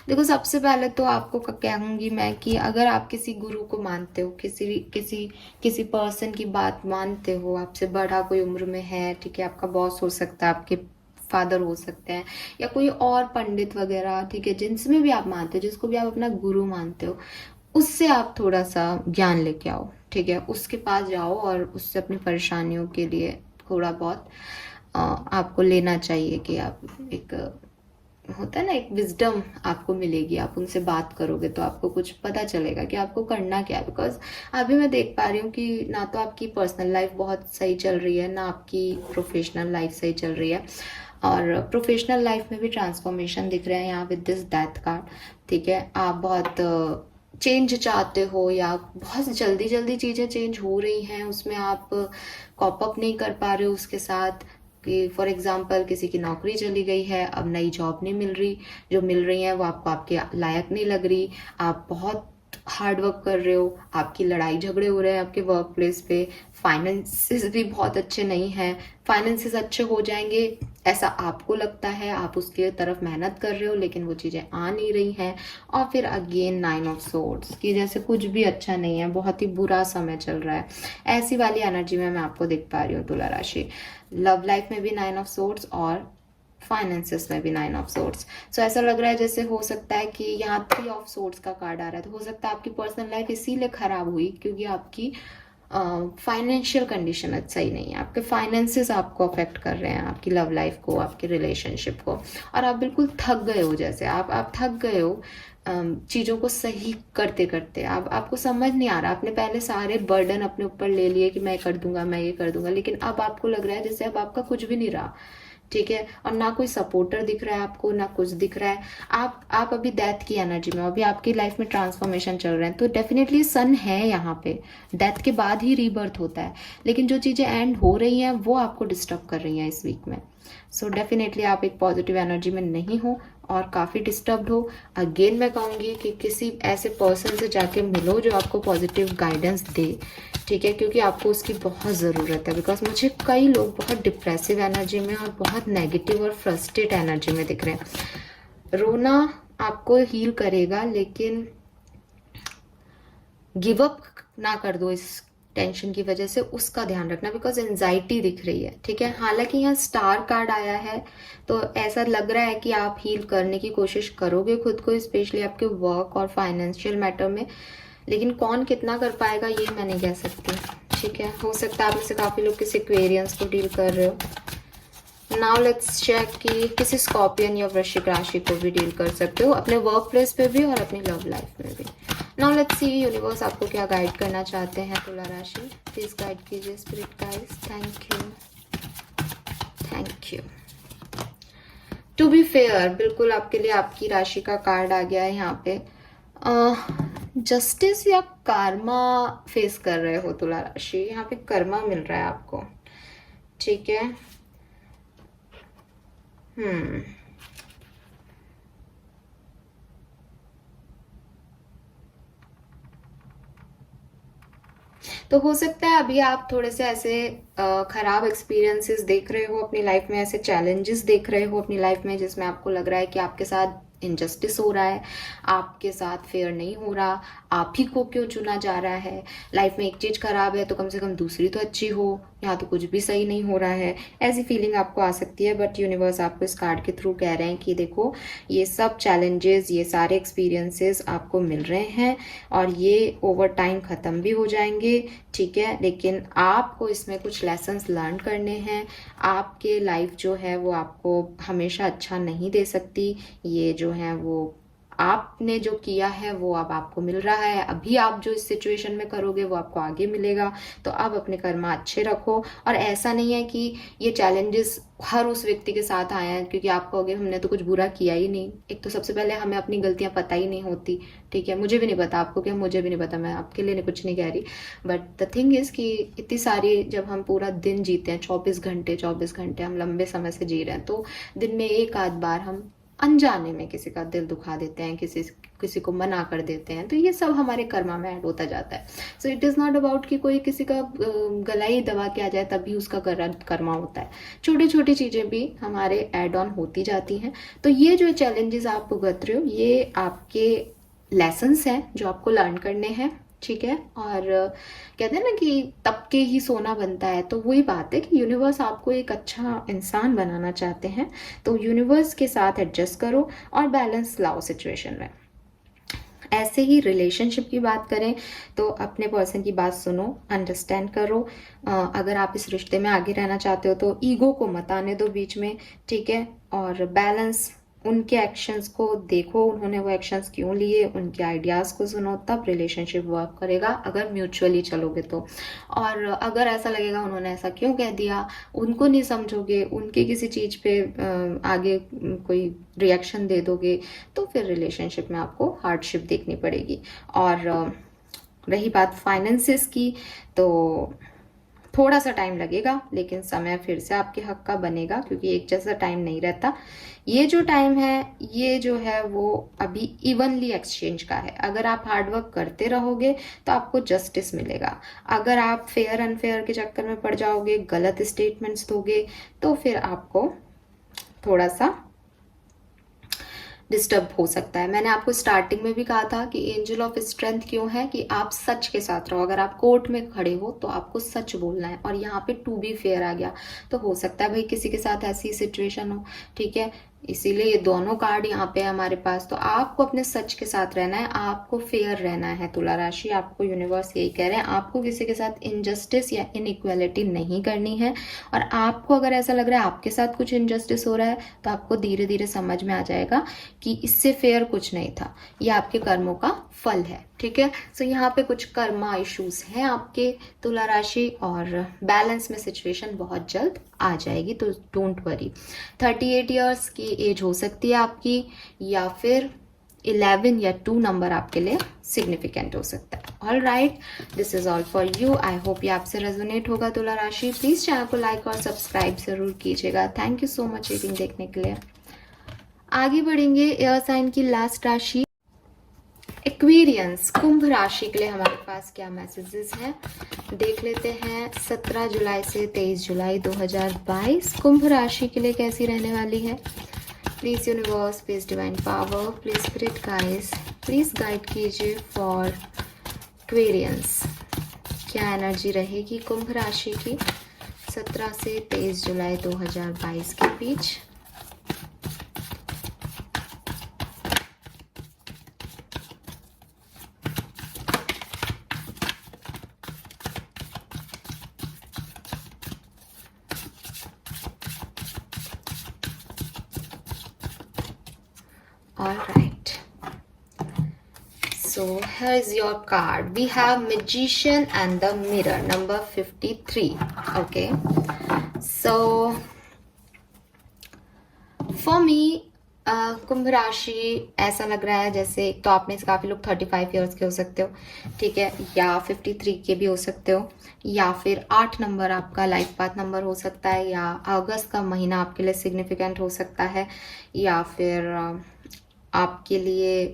देखो, सबसे पहले तो आपको कहूंगी मैं कि अगर आप किसी गुरु को मानते हो, किसी पर्सन की बात मानते हो, आपसे बड़ा कोई उम्र में है, ठीक है, आपका बॉस हो सकता है, आपके फादर हो सकते हैं, या कोई और पंडित वगैरह, ठीक है, जिनमें भी आप मानते हो, जिसको भी आप अपना गुरु मानते हो, उससे आप थोड़ा सा ज्ञान लेके आओ, ठीक है, उसके पास जाओ और उससे अपनी परेशानियों के लिए थोड़ा बहुत आपको लेना चाहिए, कि आप एक होता है ना, एक विजडम आपको मिलेगी। आप उनसे बात करोगे तो आपको कुछ पता चलेगा कि आपको करना क्या है। बिकॉज अभी मैं देख पा रही हूँ कि ना तो आपकी पर्सनल लाइफ बहुत सही चल रही है, ना आपकी प्रोफेशनल लाइफ सही चल रही है, और प्रोफेशनल लाइफ में भी ट्रांसफॉर्मेशन दिख रहे हैं यहाँ विद दिस डेथ कार्ड, ठीक है। आप बहुत चेंज चाहते हो, या बहुत जल्दी जल्दी चीज़ें चेंज हो रही हैं, उसमें आप कॉप अप नहीं कर पा रहे हो उसके साथ। कि फॉर एग्जांपल किसी की नौकरी चली गई है, अब नई जॉब नहीं मिल रही, जो मिल रही है वो आपको आपके लायक नहीं लग रही, आप बहुत हार्ड वर्क कर रहे हो, आपकी लड़ाई झगड़े हो रहे हैं आपके वर्क प्लेस पे, फाइनेंसेस भी बहुत अच्छे नहीं हैं, फाइनेंसेस अच्छे हो जाएंगे ऐसा आपको लगता है, आप उसके तरफ मेहनत कर रहे हो, लेकिन वो चीज़ें आ नहीं रही हैं। और फिर अगेन 9 ऑफ सोर्ड्स, कि जैसे कुछ भी अच्छा नहीं है, बहुत ही बुरा समय चल रहा है, ऐसी वाली एनर्जी में मैं आपको देख पा रही हूँ तुला राशि। लव लाइफ में भी 9 ऑफ सोर्ड्स और फाइनेंसेस में भी 9 ऑफ सोर्ड्स। सो ऐसा लग रहा है जैसे हो सकता है कि यहाँ 3 ऑफ सोर्ड्स का कार्ड आ रहा है, तो हो सकता है आपकी पर्सनल लाइफ इसीलिए खराब हुई क्योंकि आपकी फाइनेंशियल कंडीशन सही नहीं है, आपके फाइनेंसेस आपको अफेक्ट कर रहे हैं, आपकी लव लाइफ को, आपकी रिलेशनशिप को, और आप बिल्कुल थक गए हो, जैसे आप थक गए हो चीज़ों को सही करते करते। आपको समझ नहीं आ रहा, आपने पहले सारे बर्डन अपने ऊपर ले लिए कि मैं कर दूंगा, मैं ये कर दूंगा, लेकिन अब आपको लग रहा है जैसे अब आपका कुछ भी नहीं रहा, ठीक है, और ना कोई सपोर्टर दिख रहा है आपको, ना कुछ दिख रहा है। आप अभी डेथ की एनर्जी में, अभी आपकी लाइफ में ट्रांसफॉर्मेशन चल रहे हैं, तो डेफिनेटली सन है यहाँ पे, डेथ के बाद ही रीबर्थ होता है, लेकिन जो चीज़ें एंड हो रही हैं वो आपको डिस्टर्ब कर रही हैं इस वीक में। सो डेफिनेटली आप एक पॉजिटिव एनर्जी में नहीं हो और काफ़ी डिस्टर्ब्ड हो। अगेन मैं कहूँगी कि किसी ऐसे पर्सन से जाके मिलो जो आपको पॉजिटिव गाइडेंस दे, ठीक है, क्योंकि आपको उसकी बहुत ज़रूरत है। बिकॉज मुझे कई लोग बहुत डिप्रेसिव एनर्जी में और बहुत नेगेटिव और फ्रस्ट्रेट एनर्जी में दिख रहे हैं। रोना आपको हील करेगा, लेकिन गिव अप ना कर दो इस टेंशन की वजह से, उसका ध्यान रखना, बिकॉज एंजाइटी दिख रही है, ठीक है। हालांकि यहाँ स्टार कार्ड आया है, तो ऐसा लग रहा है कि आप हील करने की कोशिश करोगे खुद को, स्पेशली आपके वर्क और फाइनेंशियल मैटर में, लेकिन कौन कितना कर पाएगा ये मैं नहीं कह सकती, ठीक है। हो सकता है आप में से काफ़ी लोग किसी एक्वेरियंस को डील कर रहे हो। नाउ लेट्स चेक कि किसी स्कॉर्पियन या वृश्चिक राशि को भी डील कर सकते हो, अपने वर्क प्लेस पे भी और अपनी लव लाइफ में भी। नाउ लेट्स सी यूनिवर्स आपको क्या गाइड करना चाहते हैं तुला राशि। प्लीज गाइड कीजिए spirit guides. Thank you, thank you. To be fair, बिल्कुल आपके लिए आपकी राशि का कार्ड आ गया है यहाँ पे। जस्टिस या कर्मा फेस कर रहे हो तुला राशि, यहाँ पे कर्मा मिल रहा है आपको, ठीक है। तो हो सकता है अभी आप थोड़े से ऐसे खराब एक्सपीरियंसेस देख रहे हो अपनी लाइफ में, ऐसे चैलेंजेस देख रहे हो अपनी लाइफ में जिसमें आपको लग रहा है कि आपके साथ इनजस्टिस हो रहा है, आपके साथ फेयर नहीं हो रहा, आप ही को क्यों चुना जा रहा है। लाइफ में एक चीज खराब है तो कम से कम दूसरी तो अच्छी हो, यहाँ तो कुछ भी सही नहीं हो रहा है, ऐसी फीलिंग आपको आ सकती है। बट यूनिवर्स आपको इस कार्ड के थ्रू कह रहे हैं कि देखो ये सब चैलेंजेस, ये सारे एक्सपीरियंसेस आपको मिल रहे हैं और ये ओवर टाइम ख़त्म भी हो जाएंगे, ठीक है। लेकिन आपको इसमें कुछ लेसन्स लर्न करने हैं। आपके लाइफ जो है वो आपको हमेशा अच्छा नहीं दे सकती। ये जो है वो आपने जो किया है वो अब आपको मिल रहा है, अभी आप जो इस सिचुएशन में करोगे वो आपको आगे मिलेगा। तो अब अपने कर्मा अच्छे रखो। और ऐसा नहीं है कि ये चैलेंजेस हर उस व्यक्ति के साथ आए हैं क्योंकि आप कहोगे हमने तो कुछ बुरा किया ही नहीं। एक तो सबसे पहले हमें अपनी गलतियां पता ही नहीं होती, ठीक है। मुझे भी नहीं पता, आपको क्या, मुझे भी नहीं पता, मैं आपके लिए कुछ नहीं कह रही। बट द थिंग इज कि इतनी सारी, जब हम पूरा दिन जीते हैं 24 घंटे हम लंबे समय से जी रहे हैं, तो दिन में एक आध बार हम अनजाने में किसी का दिल दुखा देते हैं, किसी को मना कर देते हैं, तो ये सब हमारे कर्मा में ऐड होता जाता है। So it is not about कि कोई किसी का गला ही दबा के आ जाए तभी उसका कर्मा होता है। छोटी छोटी चीज़ें भी हमारे ऐड ऑन होती जाती हैं। तो ये जो चैलेंजेस आप भुगत रहे हो ये आपके लेसन्स हैं जो आपको लर्न करने हैं, ठीक है। और कहते हैं ना कि तब के ही सोना बनता है, तो वही बात है कि यूनिवर्स आपको एक अच्छा इंसान बनाना चाहते हैं। तो यूनिवर्स के साथ एडजस्ट करो और बैलेंस लाओ सिचुएशन में। ऐसे ही रिलेशनशिप की बात करें तो अपने पर्सन की बात सुनो, अंडरस्टैंड करो। अगर आप इस रिश्ते में आगे रहना चाहते हो तो ईगो को मत आने दो बीच में, ठीक है। और बैलेंस, उनके एक्शंस को देखो, उन्होंने वो एक्शंस क्यों लिए, उनके आइडियाज़ को सुनो, तब रिलेशनशिप वर्क करेगा अगर म्यूचुअली चलोगे तो। और अगर ऐसा लगेगा उन्होंने ऐसा क्यों कह दिया, उनको नहीं समझोगे, उनके किसी चीज़ पे आगे कोई रिएक्शन दे दोगे, तो फिर रिलेशनशिप में आपको हार्डशिप देखनी पड़ेगी। और रही बात फाइनेंसिस की, तो थोड़ा सा टाइम लगेगा लेकिन समय फिर से आपके हक का बनेगा क्योंकि एक जैसा टाइम नहीं रहता। ये जो टाइम है ये जो है वो अभी इवनली एक्सचेंज का है। अगर आप हार्डवर्क करते रहोगे तो आपको जस्टिस मिलेगा। अगर आप फेयर अनफेयर के चक्कर में पड़ जाओगे, गलत स्टेटमेंट्स दोगे, तो फिर आपको थोड़ा सा डिस्टर्ब हो सकता है। मैंने आपको स्टार्टिंग में भी कहा था कि एंजल ऑफ स्ट्रेंथ क्यों है, कि आप सच के साथ रहो। अगर आप कोर्ट में खड़े हो तो आपको सच बोलना है, और यहाँ पे टू बी फेयर आ गया। तो हो सकता है भाई किसी के साथ ऐसी सिचुएशन हो, ठीक है, इसीलिए ये दोनों कार्ड यहाँ पे है हमारे पास। तो आपको अपने सच के साथ रहना है, आपको फेयर रहना है तुला राशि। आपको यूनिवर्स यही कह रहे हैं, आपको किसी के साथ इनजस्टिस या इनइक्वालिटी नहीं करनी है। और आपको अगर ऐसा लग रहा है आपके साथ कुछ इनजस्टिस हो रहा है तो आपको धीरे धीरे समझ में आ जाएगा कि इससे फेयर कुछ नहीं था, ये आपके कर्मों का फल है, ठीक है। सो यहाँ पे कुछ कर्मा इश्यूज हैं आपके तुला राशि, और बैलेंस में सिचुएशन बहुत जल्द आ जाएगी, तो डोंट वरी। 38 इयर्स की एज हो सकती है आपकी, या फिर 11 या 2 नंबर आपके लिए सिग्निफिकेंट हो सकता है। All right, this is all for you. I hope ये आपसे रेजोनेट होगा तुला राशि। प्लीज चैनल को लाइक और सब्सक्राइब जरूर कीजिएगा। Thank you so much reading देखने के लिए। आगे बढ़ेंगे एयर साइन की लास्ट राशि एक्वेरियंस, कुंभ राशि के लिए हमारे पास क्या मैसेजेस हैं देख लेते हैं। 17 जुलाई से 23 जुलाई 2022 कुंभ राशि के लिए कैसी रहने वाली है। Please universe, please divine power, please spirit guides, please guide कीजिए फॉर एक्वेरियंस। क्या एनर्जी रहेगी कुंभ राशि की 17 से 23 जुलाई 2022 के बीच। So here is your card. We have Magician and the Mirror, number 53. Okay. So for me Kumbh राशि ऐसा लग रहा है जैसे एक तो आप में से काफ़ी लोग 35 ईयर्स के हो सकते हो, ठीक है, या 53 के भी हो सकते हो, या फिर 8 नंबर आपका लाइफ पाथ नंबर हो सकता है, या अगस्त का महीना आपके लिए सिग्निफिकेंट हो सकता है, या फिर आपके लिए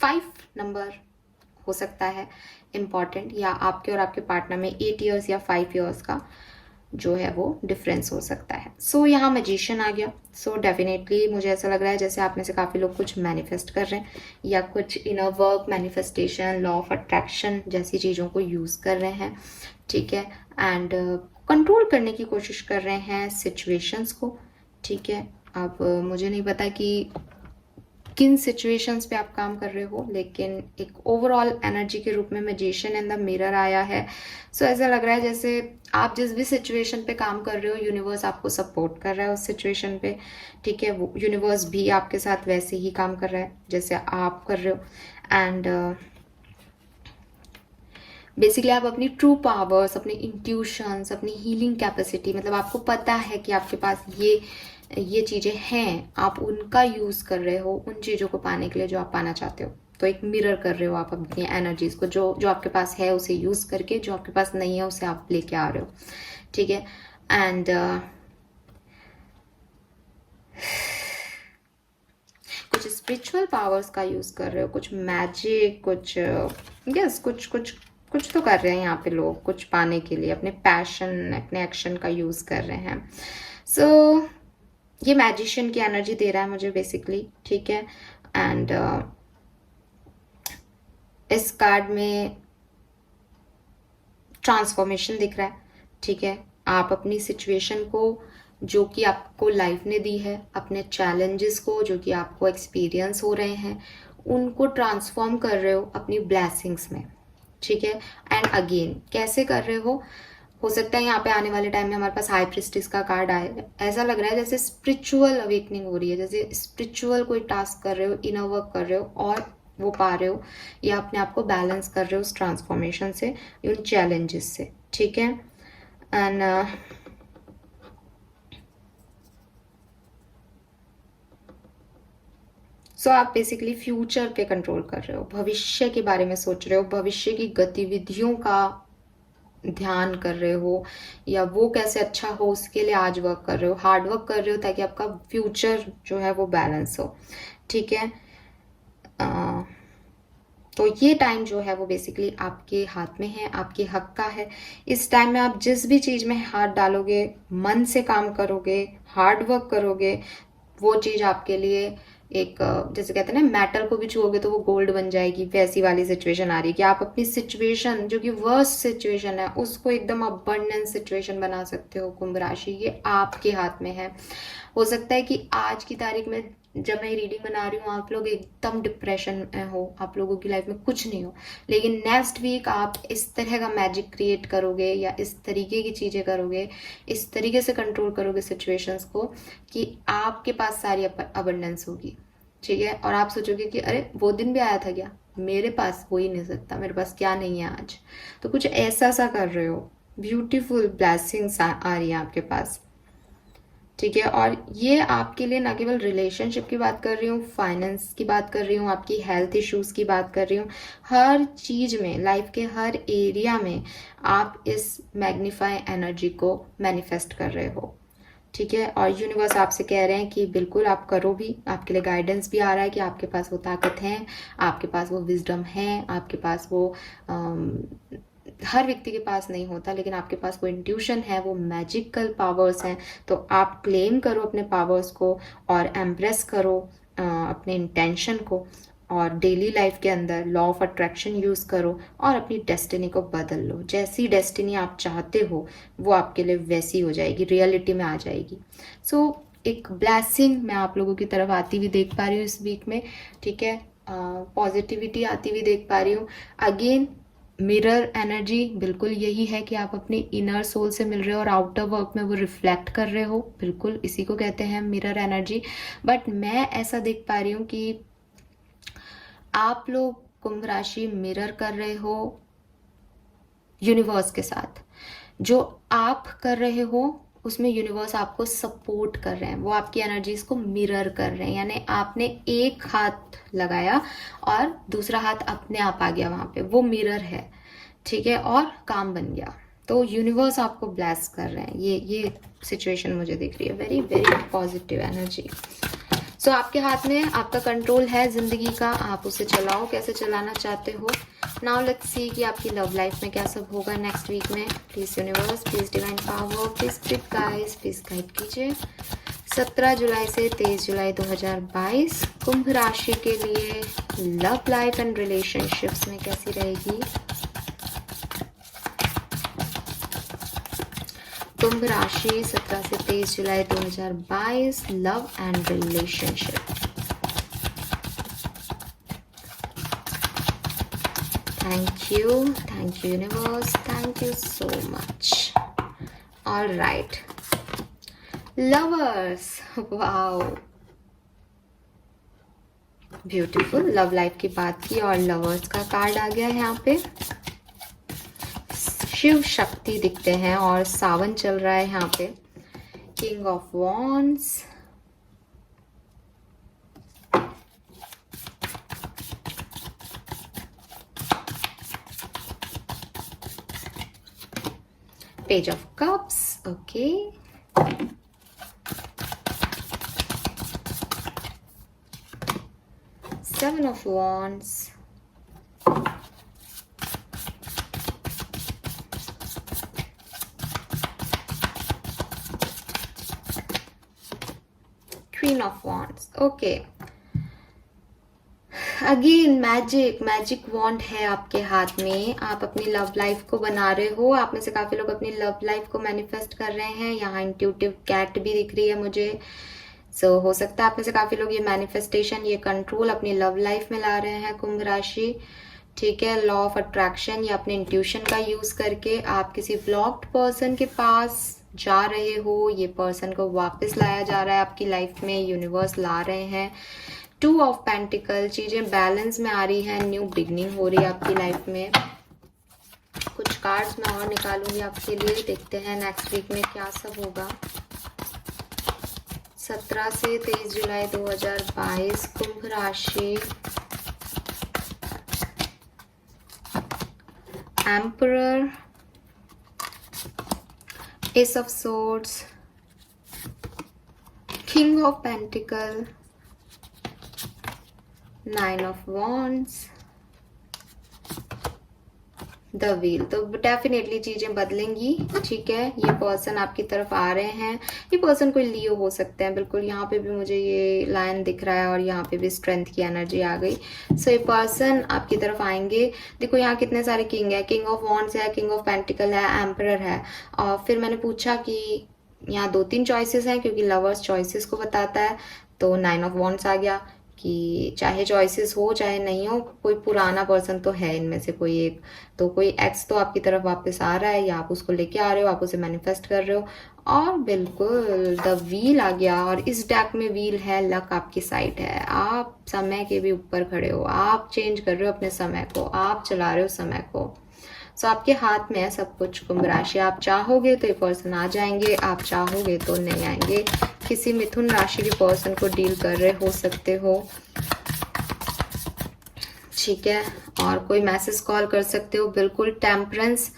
5 नंबर हो सकता है इम्पॉर्टेंट, या आपके और आपके पार्टनर में 8 ईयर्स या 5 ईयर्स का जो है वो डिफरेंस हो सकता है. सो यहाँ मैजिशियन आ गया. सो डेफिनेटली मुझे ऐसा लग रहा है जैसे आप में से काफ़ी लोग कुछ मैनिफेस्ट कर रहे हैं, या कुछ inner work, manifestation, law of attraction जैसी चीज़ों को यूज़ कर रहे हैं, ठीक है, एंड कंट्रोल करने की कोशिश कर रहे हैं सिचुएशंस को, ठीक है. अब मुझे नहीं पता कि किन सिचुएशंस पे आप काम कर रहे हो, लेकिन एक ओवरऑल एनर्जी के रूप में मैजिशियन एंड द मिरर आया है. सो ऐसा लग रहा है जैसे आप जिस भी सिचुएशन पे काम कर रहे हो, यूनिवर्स आपको सपोर्ट कर रहा है उस सिचुएशन पे, ठीक है. वो यूनिवर्स भी आपके साथ वैसे ही काम कर रहा है जैसे आप कर रहे हो. एंड बेसिकली आप अपनी ट्रू पावर्स, अपने इंट्यूशंस, अपनी हीलिंग कैपेसिटी, मतलब आपको पता है कि आपके पास ये चीज़ें हैं, आप उनका यूज़ कर रहे हो उन चीज़ों को पाने के लिए जो आप पाना चाहते हो. तो एक मिरर कर रहे हो आप अपनी एनर्जीज को, जो आपके पास है उसे यूज़ करके, जो आपके पास नहीं है उसे आप लेके आ रहे हो, ठीक है. एंड कुछ स्पिरिचुअल पावर्स का यूज़ कर रहे हो, कुछ मैजिक, कुछ यस कुछ तो कर रहे हैं यहाँ पे लोग, कुछ पाने के लिए अपने पैशन, अपने एक्शन का यूज़ कर रहे हैं. सो ये मैजिशियन की एनर्जी दे रहा है मुझे बेसिकली, ठीक है. एंड इस कार्ड में ट्रांसफॉर्मेशन दिख रहा है, ठीक है. आप अपनी सिचुएशन को जो कि आपको लाइफ ने दी है, अपने चैलेंजेस को जो कि आपको एक्सपीरियंस हो रहे हैं, उनको ट्रांसफॉर्म कर रहे हो अपनी ब्लेसिंग्स में, ठीक है. एंड अगेन कैसे कर रहे हो सकता है यहाँ पे आने वाले टाइम में हमारे पास हाई प्रिस्टिस का कार्ड आए. ऐसा लग रहा है जैसे स्पिरिचुअल अवेकनिंग हो रही है, जैसे स्पिरिचुअल कोई टास्क कर रहे हो, इनर वर्क कर रहे हो और वो पा रहे हो, या अपने आप को बैलेंस कर रहे हो उस ट्रांसफॉर्मेशन से, उन चैलेंजेस से, ठीक है. एंड सो आप बेसिकली फ्यूचर पे कंट्रोल कर रहे हो, भविष्य के बारे में सोच रहे हो, भविष्य की गतिविधियों का ध्यान कर रहे हो, या वो कैसे अच्छा हो उसके लिए आज वर्क कर रहे हो, हार्ड वर्क कर रहे हो ताकि आपका फ्यूचर जो है वो बैलेंस हो, ठीक है. तो ये टाइम जो है वो बेसिकली आपके हाथ में है, आपके हक का है. इस टाइम में आप जिस भी चीज़ में हाथ डालोगे, मन से काम करोगे, हार्ड वर्क करोगे, वो चीज़ आपके लिए एक जैसे कहते हैं ना, मेटल को भी छुओगे तो वो गोल्ड बन जाएगी, वैसी वाली सिचुएशन आ रही है कि आप अपनी सिचुएशन जो कि वर्स्ट सिचुएशन है उसको एकदम अबंडेंस सिचुएशन बना सकते हो. कुंभ राशि, ये आपके हाथ में है. हो सकता है कि आज की तारीख में जब मैं रीडिंग बना रही हूँ आप लोग एकदम डिप्रेशन में हो, आप लोगों की लाइफ में कुछ नहीं हो, लेकिन नेक्स्ट वीक आप इस तरह का मैजिक क्रिएट करोगे, या इस तरीके की चीज़ें करोगे, इस तरीके से कंट्रोल करोगे सिचुएशंस को कि आपके पास सारी अबंडेंस होगी, ठीक है. और आप सोचोगे कि अरे वो दिन भी आया था क्या, मेरे पास हो ही नहीं सकता, मेरे पास क्या नहीं है आज. तो कुछ ऐसा सा कर रहे हो, ब्यूटीफुल ब्लेसिंग्स आ रही है आपके पास, ठीक है. और ये आपके लिए ना केवल रिलेशनशिप की बात कर रही हूँ, फाइनेंस की बात कर रही हूँ, आपकी हेल्थ इश्यूज की बात कर रही हूँ, हर चीज़ में, लाइफ के हर एरिया में आप इस मैग्नीफाई एनर्जी को मैनिफेस्ट कर रहे हो, ठीक है. और यूनिवर्स आपसे कह रहे हैं कि बिल्कुल आप करो भी, आपके लिए गाइडेंस भी आ रहा है कि आपके पास वो ताकत है, आपके पास वो विजडम है, आपके पास वो हर व्यक्ति के पास नहीं होता, लेकिन आपके पास वो इंट्यूशन है, वो मैजिकल पावर्स हैं. तो आप क्लेम करो अपने पावर्स को और एम्प्रेस करो अपने इंटेंशन को, और डेली लाइफ के अंदर लॉ ऑफ अट्रैक्शन यूज़ करो और अपनी डेस्टिनी को बदल लो. जैसी डेस्टिनी आप चाहते हो वो आपके लिए वैसी हो जाएगी, रियलिटी में आ जाएगी. सो एक ब्लेसिंग मैं आप लोगों की तरफ आती हुई देख पा रही हूँ इस वीक में, ठीक है. पॉजिटिविटी आती हुई देख पा रही हूँ. अगेन मिरर एनर्जी बिल्कुल यही है कि आप अपने इनर सोल से मिल रहे हो और आउटर वर्क में वो रिफ्लेक्ट कर रहे हो, बिल्कुल इसी को कहते हैं मिरर एनर्जी. बट मैं ऐसा देख पा रही हूँ कि आप लोग कुंभ राशि मिरर कर रहे हो यूनिवर्स के साथ। जो आप कर रहे हो उसमें यूनिवर्स आपको सपोर्ट कर रहे हैं, वो आपकी एनर्जीज को मिरर कर रहे हैं। यानी आपने एक हाथ लगाया और दूसरा हाथ अपने आप आ गया वहां पे, वो मिरर है, ठीक है, और काम बन गया। तो यूनिवर्स आपको ब्लेस कर रहे हैं। ये सिचुएशन मुझे दिख रही है, वेरी वेरी पॉजिटिव एनर्जी। सो आपके हाथ में आपका कंट्रोल है जिंदगी का, आप उसे चलाओ कैसे चलाना चाहते हो। नाउ लेट्स सी कि आपकी लव लाइफ में क्या सब होगा नेक्स्ट वीक में। Please universe, please divine power, please spirit guides, please guide कीजिए। 17 जुलाई से 23 जुलाई 2022 कुंभ राशि के लिए लव लाइफ एंड रिलेशनशिप्स में कैसी रहेगी। कुंभ राशि 17 से 23 जुलाई 2022 love and relationship. Thank you universe, thank you so much. All right lovers, wow beautiful. Love life की बात की और लवर्स का कार्ड आ गया है यहाँ पे। शिव शक्ति दिखते हैं और सावन चल रहा है यहाँ पे। King of wands, page of cups, okay, seven of wands, queen of wands, okay. Again magic wand है आपके हाथ में। आप अपनी लव लाइफ को बना रहे हो। आप में से काफी लोग अपनी लव लाइफ को मैनिफेस्ट कर रहे हैं। यहाँ इंट्यूटिव कैट भी दिख रही है मुझे। सो हो सकता है आप में से काफी लोग ये मैनिफेस्टेशन, ये कंट्रोल अपनी लव लाइफ में ला रहे हैं कुंभ राशि, ठीक है। लॉ ऑफ अट्रैक्शन या अपने इंट्यूशन का यूज करके आप किसी ब्लॉक्ड पर्सन के पास जा रहे हो। ये पर्सन को वापस लाया जा रहा है आपकी लाइफ में, यूनिवर्स ला रहे हैं। टू ऑफ पेंटिकल, चीजें बैलेंस में आ रही है, न्यू बिगनिंग हो रही है आपकी लाइफ में। कुछ कार्ड्स मैं और निकालूंगी आपके लिए, देखते हैं नेक्स्ट वीक में क्या सब होगा। 17 से 23 जुलाई 2022 कुंभ राशि, emperor, S of swords, king of pentacle, 9 of wands, the wheel. तो डेफिनेटली चीजें बदलेंगी, ठीक है। ये पर्सन आपकी तरफ आ रहे हैं। ये पर्सन कोई लियो हो सकते हैं, बिल्कुल। यहाँ पे भी मुझे ये लायन दिख रहा है और यहाँ पे भी स्ट्रेंथ की एनर्जी आ गई। सो ये पर्सन आपकी तरफ आएंगे। देखो यहाँ कितने सारे किंग है, किंग ऑफ वॉन्ड्स है, किंग ऑफ पेंटिकल है, एम्परर है। और फिर मैंने पूछा कि यहाँ 2-3 चॉइसेस हैं, क्योंकि लवर्स चॉइसेस को बताता है। तो 9 ऑफ वॉन्ड्स आ गया कि चाहे चॉइसेस हो चाहे नहीं हो, कोई पुराना पर्सन तो है इनमें से कोई एक। तो कोई एक्स तो आपकी तरफ वापस आ रहा है, या आप उसको लेके आ रहे हो, आप उसे मैनिफेस्ट कर रहे हो। और बिल्कुल द व्हील आ गया, और इस डेक में व्हील है, लक आपकी साइड है। आप समय के भी ऊपर खड़े हो, आप चेंज कर रहे हो अपने समय को, आप चला रहे हो समय को। सो आपके हाथ में है सब कुछ कुंभ राशि। आप चाहोगे तो ये पर्सन आ जाएंगे, आप चाहोगे तो नहीं आएंगे। किसी मिथुन राशि के पर्सन को डील कर रहे हो सकते हो, ठीक है। और कोई मैसेज कॉल कर सकते हो, बिल्कुल। टेम्परेंस,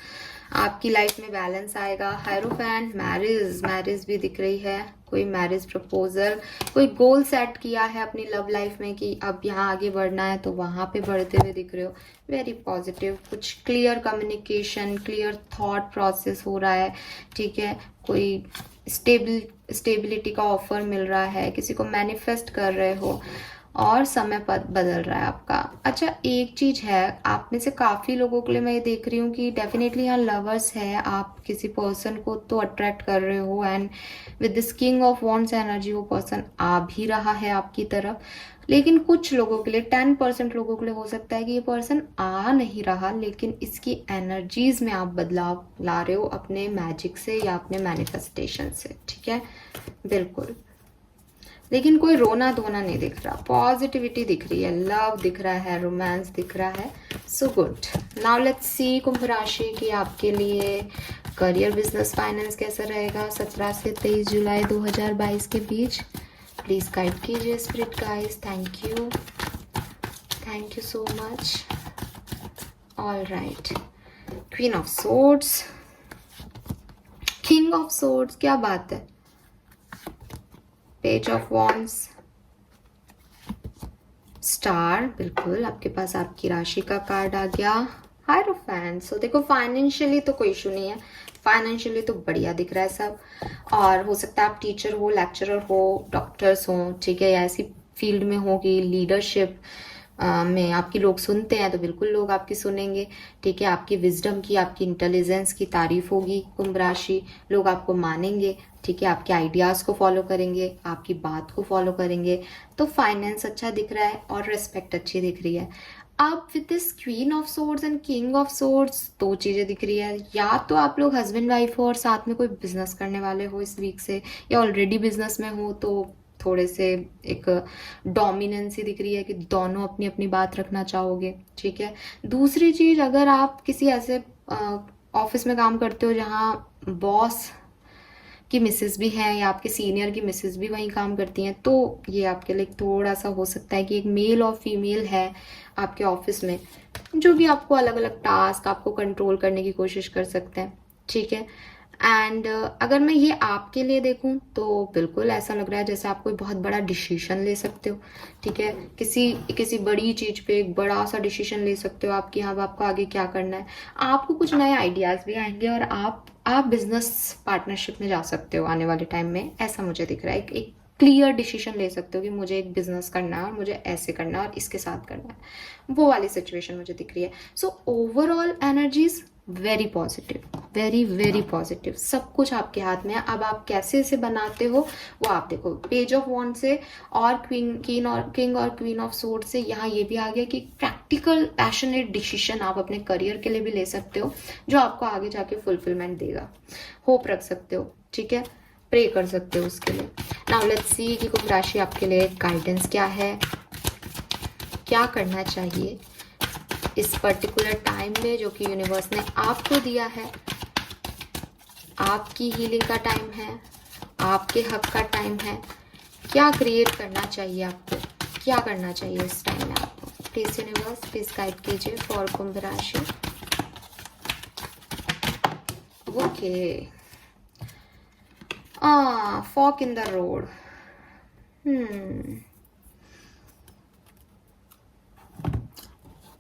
आपकी लाइफ में बैलेंस आएगा। हायरोफेंट, मैरिज भी दिख रही है। कोई मैरिज प्रपोजल, कोई गोल सेट किया है अपनी लव लाइफ में कि अब यहाँ आगे बढ़ना है, तो वहां पे बढ़ते हुए दिख रहे हो। Very positive. कुछ clear communication, clear thought process हो रहा है, ठीक है। कोई स्टेबिलिटी का ऑफर मिल रहा है, किसी को मैनिफेस्ट कर रहे हो, और समय बदल रहा है आपका। अच्छा एक चीज है, आप में से काफी लोगों के लिए मैं ये देख रही हूँ कि डेफिनेटली यहाँ लवर्स है। आप किसी पर्सन को तो अट्रैक्ट कर रहे हो, and with this king of wands energy वो पर्सन आ भी रहा है आपकी तरफ। लेकिन कुछ लोगों के लिए, 10% लोगों के लिए हो सकता है कि ये पर्सन आ नहीं रहा, लेकिन इसकी एनर्जीज में आप बदलाव ला रहे हो अपने मैजिक से या अपने मैनिफेस्टेशन से, ठीक है। बिल्कुल लेकिन कोई रोना धोना नहीं दिख रहा, पॉजिटिविटी दिख रही है, लव दिख रहा है, रोमांस दिख रहा है. So good. Now let's see Kumbh राशि की आपके लिए करियर, बिजनेस, फाइनेंस कैसा रहेगा 17 से 23 जुलाई 2022 के बीच. प्लीज गाइड कीजिए spirit guys. Thank you so much. All right. Queen of swords, king of swords, क्या बात है. पेज ऑफ वॉन्ड्स, स्टार, बिल्कुल आपके पास आपकी राशि का कार्ड आ गया. हायरोफेंट. सो देखो फाइनेंशियली तो कोई इशू नहीं है, फाइनेंशियली तो बढ़िया दिख रहा है सब. और हो सकता है आप टीचर हो, लेक्चरर हो, डॉक्टर्स हो, ठीक है, या ऐसी फील्ड में हो कि लीडरशिप में आपकी लोग सुनते हैं, तो बिल्कुल लोग आपकी सुनेंगे. ठीक है, आपकी विजडम की, आपकी इंटेलिजेंस की तारीफ होगी कुंभ राशि. लोग आपको मानेंगे. ठीक है, आपके आइडियाज़ को फॉलो करेंगे, आपकी बात को फॉलो करेंगे. तो फाइनेंस अच्छा दिख रहा है और रिस्पेक्ट अच्छी दिख रही है. अब with this queen of swords and king of swords दो चीज़ें दिख रही है. या तो आप लोग हस्बैंड वाइफ हो और साथ में कोई बिजनेस करने वाले हो इस वीक से, या ऑलरेडी बिजनेस में हो तो थोड़े से एक डोमिनेंसी दिख रही है कि दोनों अपनी अपनी बात रखना चाहोगे. ठीक है. दूसरी चीज़, अगर आप किसी ऐसे ऑफिस में काम करते हो जहाँ बॉस की मिसेस भी हैं या आपके सीनियर की मिसेस भी वहीं काम करती हैं, तो ये आपके लिए थोड़ा सा हो सकता है कि एक मेल और फीमेल है आपके ऑफिस में जो भी आपको अलग अलग टास्क आपको कंट्रोल करने की कोशिश कर सकते हैं. ठीक है. एंड अगर मैं ये आपके लिए देखूं तो बिल्कुल ऐसा लग रहा है जैसे आप कोई बहुत बड़ा डिसीजन ले सकते हो. ठीक है, किसी बड़ी चीज़ पे एक बड़ा सा डिसीजन ले सकते हो आप कि हाँ अब आपको आगे क्या करना है. आपको कुछ नए आइडियाज़ भी आएंगे और आप बिजनेस पार्टनरशिप में जा सकते हो आने वाले टाइम में. ऐसा मुझे दिख रहा है. एक क्लियर डिसीजन ले सकते हो कि मुझे एक बिजनेस करना है और मुझे ऐसे करना है और इसके साथ करना है. वो वाली सिचुएशन मुझे दिख रही है. So overall energies very positive, very very positive. सब कुछ आपके हाथ में है. अब आप कैसे इसे बनाते हो वो आप देखो. पेज ऑफ वॉन्ड से और किंग और क्वीन ऑफ सोर्ड से यहाँ ये भी आ गया कि प्रैक्टिकल पैशनेट डिसीजन आप अपने करियर के लिए भी ले सकते हो जो आपको आगे जाके फुलफिलमेंट देगा. होप रख सकते हो. ठीक है, प्रे कर सकते हो उसके लिए. नाउ लेट्स सी कि कुंभ राशि आपके लिए गाइडेंस क्या है, क्या करना चाहिए इस पर्टिकुलर टाइम में जो कि यूनिवर्स ने आपको दिया है. आपकी हीलिंग का टाइम है, आपके हक का टाइम है. क्या क्रिएट करना चाहिए आपको, क्या करना चाहिए इस टाइम में आपको. प्लीज यूनिवर्स, प्लीज गाइड कीजिए फॉर कुंभ राशि. Okay, fork in the road.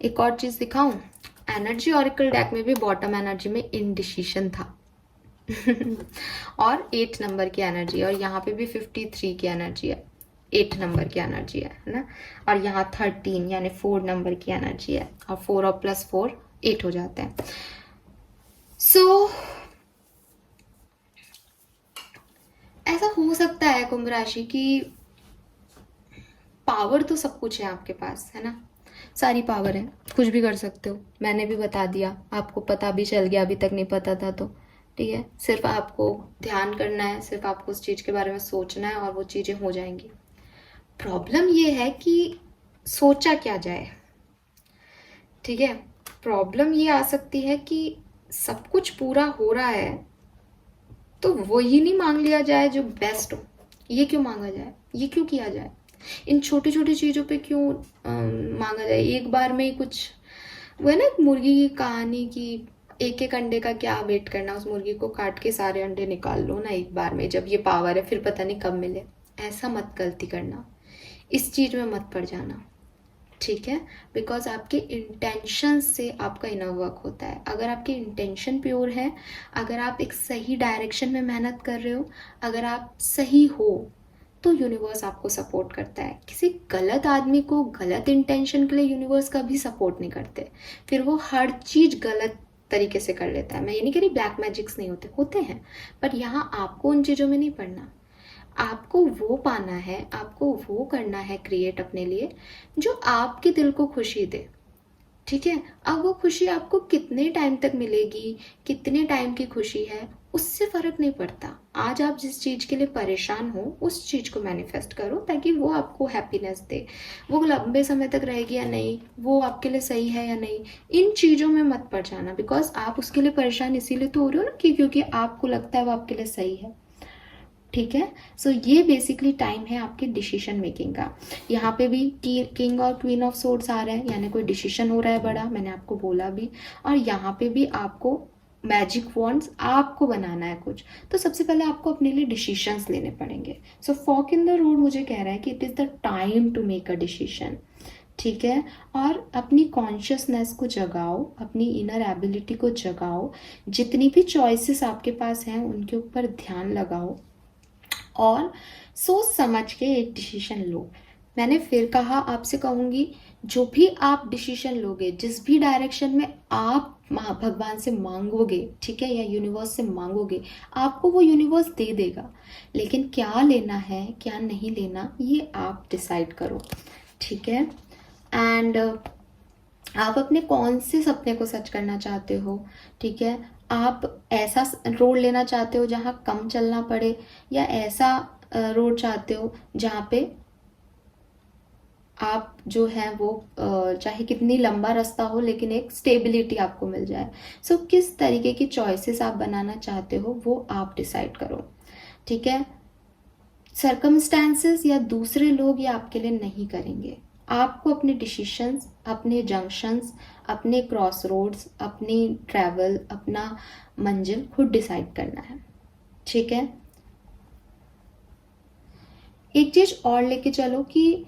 एक और चीज दिखाऊं. एनर्जी ऑरिकल डेक में भी बॉटम एनर्जी में इनडिसीजन था और 8 नंबर की एनर्जी, और यहाँ पे भी 53 की एनर्जी है. 8 नंबर की एनर्जी है ना. और यहाँ 13 यानी 4 नंबर की एनर्जी है. और 4 और +4 8 हो जाते हैं. सो ऐसा हो सकता है कुंभ राशि की पावर तो सब कुछ है आपके पास, है ना. सारी पावर है, कुछ भी कर सकते हो. मैंने भी बता दिया, आपको पता भी चल गया, अभी तक नहीं पता था तो. ठीक है, सिर्फ आपको ध्यान करना है, सिर्फ आपको उस चीज़ के बारे में सोचना है और वो चीज़ें हो जाएंगी. प्रॉब्लम ये है कि सोचा क्या जाए. ठीक है, प्रॉब्लम ये आ सकती है कि सब कुछ पूरा हो रहा है तो वही नहीं मांग लिया जाए जो बेस्ट हो. ये क्यों मांगा जाए, ये क्यों किया जाए, इन छोटी छोटी चीज़ों पे क्यों मांगा जाए. एक बार में ही कुछ, वो है ना एक मुर्गी की कहानी की एक एक अंडे का क्या वेट करना, उस मुर्गी को काट के सारे अंडे निकाल लो ना एक बार में, जब ये पावर है फिर पता नहीं कब मिले. ऐसा मत गलती करना, इस चीज़ में मत पड़ जाना. ठीक है, बिकॉज आपके इंटेंशन से आपका इनर वर्क होता है. अगर आपकी इंटेंशन प्योर है, अगर आप एक सही डायरेक्शन में मेहनत कर रहे हो, अगर आप सही हो, तो यूनिवर्स आपको सपोर्ट करता है. किसी गलत आदमी को गलत इंटेंशन के लिए यूनिवर्स कभी सपोर्ट नहीं करते. फिर वो हर चीज़ गलत तरीके से कर लेता है. मैं ये नहीं कह रही ब्लैक मैजिक्स नहीं होते हैं, पर यहाँ आपको उन चीज़ों में नहीं पड़ना. आपको वो पाना है, आपको वो करना है क्रिएट अपने लिए जो आपके दिल को खुशी दे. ठीक है, अब वो खुशी आपको कितने टाइम तक मिलेगी, कितने टाइम की खुशी है, उससे फ़र्क नहीं पड़ता। आज आप जिस चीज़ के लिए परेशान हो उस चीज़ को मैनिफेस्ट करो ताकि वो आपको हैप्पीनेस दे। वो लंबे समय तक रहेगी या नहीं, वो आपके लिए सही है या नहीं, इन चीज़ों में मत पड़ जाना। बिकॉज आप उसके लिए परेशान इसीलिए तो हो रहे हो ना कि क्योंकि आपको लगता है वो आपके लिए सही है। ठीक है, सो ये बेसिकली टाइम है आपके डिसीजन मेकिंग का। यहाँ पे भी किंग और क्वीन ऑफ सोर्ड्स आ रहे हैं, यानी कोई डिसीजन हो रहा है बड़ा, मैंने आपको बोला भी। और यहाँ पे भी आपको मैजिक वॉन्ड्स आपको बनाना है कुछ, तो सबसे पहले आपको अपने लिए डिसीजंस लेने पड़ेंगे। So fork in the road मुझे कह रहा है कि it is the time to make a decision. ठीक है, और अपनी कॉन्शियसनेस को जगाओ, अपनी इनर एबिलिटी को जगाओ, जितनी भी चॉइसेस आपके पास हैं उनके ऊपर ध्यान लगाओ और सोच समझ के एक डिसीजन लो। मैंने फिर कहा, आपसे कहूँगी, जो भी आप डिसीजन लोगे, जिस भी डायरेक्शन में आप भगवान से मांगोगे, ठीक है, या यूनिवर्स से मांगोगे, आपको वो यूनिवर्स दे देगा। लेकिन क्या लेना है क्या नहीं लेना ये आप डिसाइड करो। ठीक है, एंड आप अपने कौन से सपने को सच करना चाहते हो। ठीक है, आप ऐसा रोड लेना चाहते हो जहाँ कम चलना पड़े, या ऐसा रोड चाहते हो जहाँ पे आप जो है वो चाहे कितनी लंबा रास्ता हो लेकिन एक स्टेबिलिटी आपको मिल जाए। सो किस तरीके की चॉइसेस आप बनाना चाहते हो वो आप डिसाइड करो। ठीक है, सर्कमस्टेंसेस या दूसरे लोग ये आपके लिए नहीं करेंगे। आपको अपने डिसीशंस, अपने जंक्शंस, अपने क्रॉस रोड्स, अपनी ट्रैवल, अपना मंजिल खुद डिसाइड करना है। ठीक है, एक चीज़ और लेके चलो कि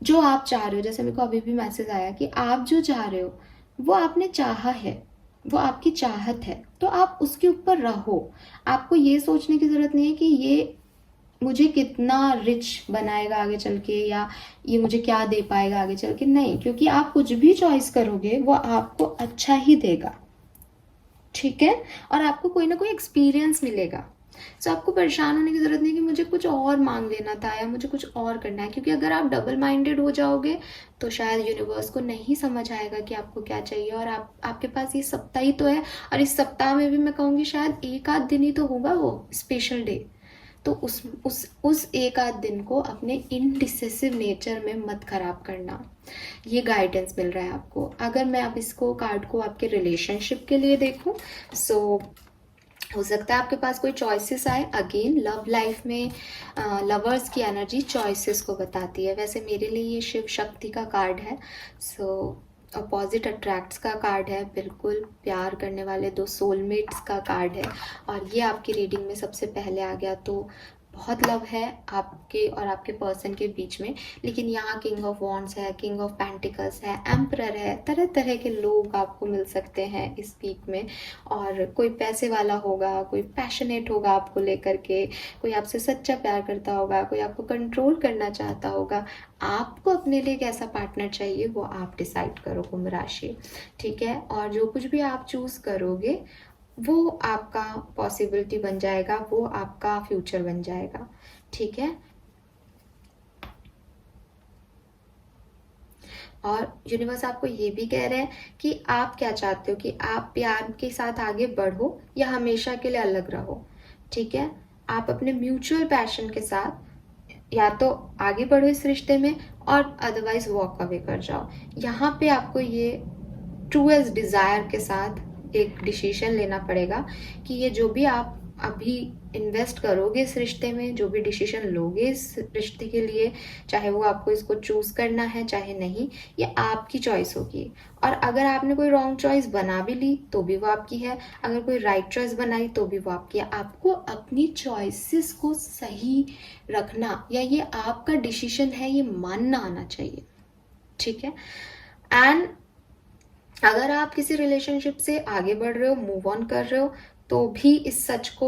जो आप चाह रहे हो, जैसे मेरे को अभी भी मैसेज आया कि आप जो चाह रहे हो वो आपने चाहा है, वो आपकी चाहत है, तो आप उसके ऊपर रहो। आपको ये सोचने की ज़रूरत नहीं है कि ये मुझे कितना रिच बनाएगा आगे चल के, या ये मुझे क्या दे पाएगा आगे चल के। नहीं, क्योंकि आप कुछ भी चॉइस करोगे वो आपको अच्छा ही देगा। ठीक है, और आपको कोई ना कोई एक्सपीरियंस मिलेगा। सो आपको परेशान होने की ज़रूरत नहीं कि मुझे कुछ और मांग लेना था या मुझे कुछ और करना है, क्योंकि अगर आप डबल माइंडेड हो जाओगे तो शायद यूनिवर्स को नहीं समझ आएगा कि आपको क्या चाहिए। और आपके पास ये सप्ताह ही तो है, और इस सप्ताह में भी मैं कहूँगी शायद एक आध दिन ही तो होगा वो स्पेशल डे। तो उस एक आध दिन को अपने इनडिसिसिव नेचर में मत खराब करना। ये गाइडेंस मिल रहा है आपको। अगर मैं अब इसको कार्ड को आपके रिलेशनशिप के लिए देखूं, सो हो सकता है आपके पास कोई चॉइसेस आए। अगेन लव लाइफ में लवर्स की एनर्जी चॉइसेस को बताती है। वैसे मेरे लिए ये शिव शक्ति का कार्ड है। सो अपोजिट अट्रैक्ट्स का कार्ड है, बिल्कुल प्यार करने वाले दो सोलमेट्स का कार्ड है। और ये आपकी रीडिंग में सबसे पहले आ गया, तो बहुत लव है आपके और आपके पर्सन के बीच में। लेकिन यहाँ किंग ऑफ वॉन्ड्स है, किंग ऑफ पेंटिकल्स है, एम्परर है, तरह तरह के लोग आपको मिल सकते हैं इस वीक में। और कोई पैसे वाला होगा, कोई पैशनेट होगा आपको लेकर के, कोई आपसे सच्चा प्यार करता होगा, कोई आपको कंट्रोल करना चाहता होगा। आपको अपने लिए कैसा पार्टनर चाहिए वो आप डिसाइड करो, कुंभ राशि। ठीक है, और जो कुछ भी आप चूज करोगे वो आपका पॉसिबिलिटी बन जाएगा, वो आपका फ्यूचर बन जाएगा। ठीक है, और यूनिवर्स आपको ये भी कह रहे हैं कि आप क्या चाहते हो, कि आप प्यार के साथ आगे बढ़ो या हमेशा के लिए अलग रहो। ठीक है, आप अपने म्यूचुअल पैशन के साथ या तो आगे बढ़ो इस रिश्ते में, और अदरवाइज वॉक अवे कर जाओ। यहाँ पे आपको ये ट्रूएस्ट डिजायर के साथ एक डिसीजन लेना पड़ेगा कि ये जो भी आप अभी इन्वेस्ट करोगे इस रिश्ते में, जो भी डिसीजन लोगे इस रिश्ते के लिए, चाहे वो आपको इसको चूज करना है चाहे नहीं, ये आपकी चॉइस होगी। और अगर आपने कोई रॉन्ग चॉइस बना भी ली तो भी वो आपकी है, अगर कोई राइट चॉइस बनाई तो भी वो आपकी है। आपको अपनी चॉइसेस को सही रखना, या ये आपका डिसीजन है ये मानना आना चाहिए। ठीक है, एंड अगर आप किसी रिलेशनशिप से आगे बढ़ रहे हो, मूव ऑन कर रहे हो, तो भी इस सच को,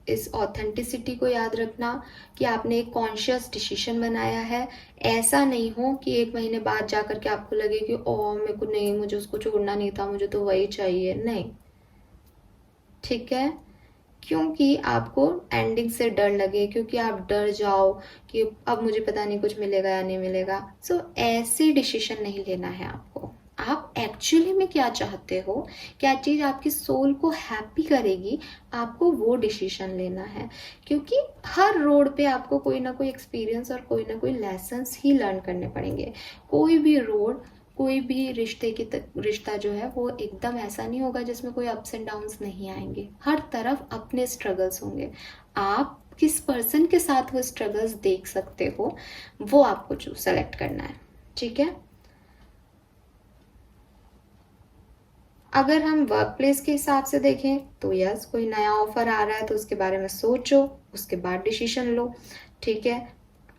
इस ऑथेंटिसिटी को याद रखना कि आपने एक कॉन्शियस डिसीजन बनाया है। ऐसा नहीं हो कि एक महीने बाद जा करके आपको लगे कि ओ मेरे को नहीं, मुझे उसको छोड़ना नहीं था, मुझे तो वही चाहिए। नहीं, ठीक है, क्योंकि आपको एंडिंग से डर लगे, क्योंकि आप डर जाओ कि अब मुझे पता नहीं कुछ मिलेगा या नहीं मिलेगा। सो ऐसे डिसीजन नहीं लेना है आपको। आप एक्चुअली में क्या चाहते हो, क्या चीज़ आपकी सोल को हैप्पी करेगी, आपको वो डिसीजन लेना है। क्योंकि हर रोड पे आपको कोई ना कोई एक्सपीरियंस और कोई ना कोई लेसन्स ही लर्न करने पड़ेंगे। कोई भी रोड, कोई भी रिश्ता जो है वो एकदम ऐसा नहीं होगा जिसमें कोई अप्स एंड डाउन्स नहीं आएंगे। हर तरफ अपने स्ट्रगल्स होंगे। आप किस पर्सन के साथ वो स्ट्रगल्स देख सकते हो, वो आपको सेलेक्ट करना है। ठीक है। अगर हम वर्क प्लेस के हिसाब से देखें तो यस, कोई नया ऑफर आ रहा है तो उसके बारे में सोचो, उसके बाद डिसीजन लो। ठीक है।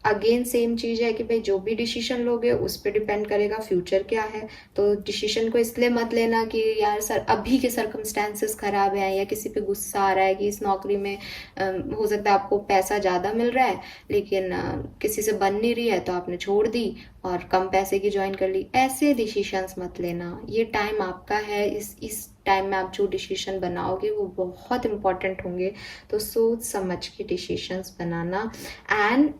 अगेन सेम चीज़ है कि भाई जो भी डिसीजन लोगे उस पर डिपेंड करेगा फ्यूचर क्या है। तो डिसीजन को इसलिए मत लेना कि यार सर अभी के सर्कमस्टेंसेस खराब हैं या किसी पे गुस्सा आ रहा है कि इस नौकरी में हो सकता है आपको पैसा ज़्यादा मिल रहा है लेकिन किसी से बन नहीं रही है तो आपने छोड़ दी और कम पैसे की ज्वाइन कर ली। ऐसे डिसीशंस मत लेना। ये टाइम आपका है, इस टाइम में आप जो डिसीजन बनाओगे वो बहुत इंपॉर्टेंट होंगे। तो सोच समझ के डिसीजंस बनाना। एंड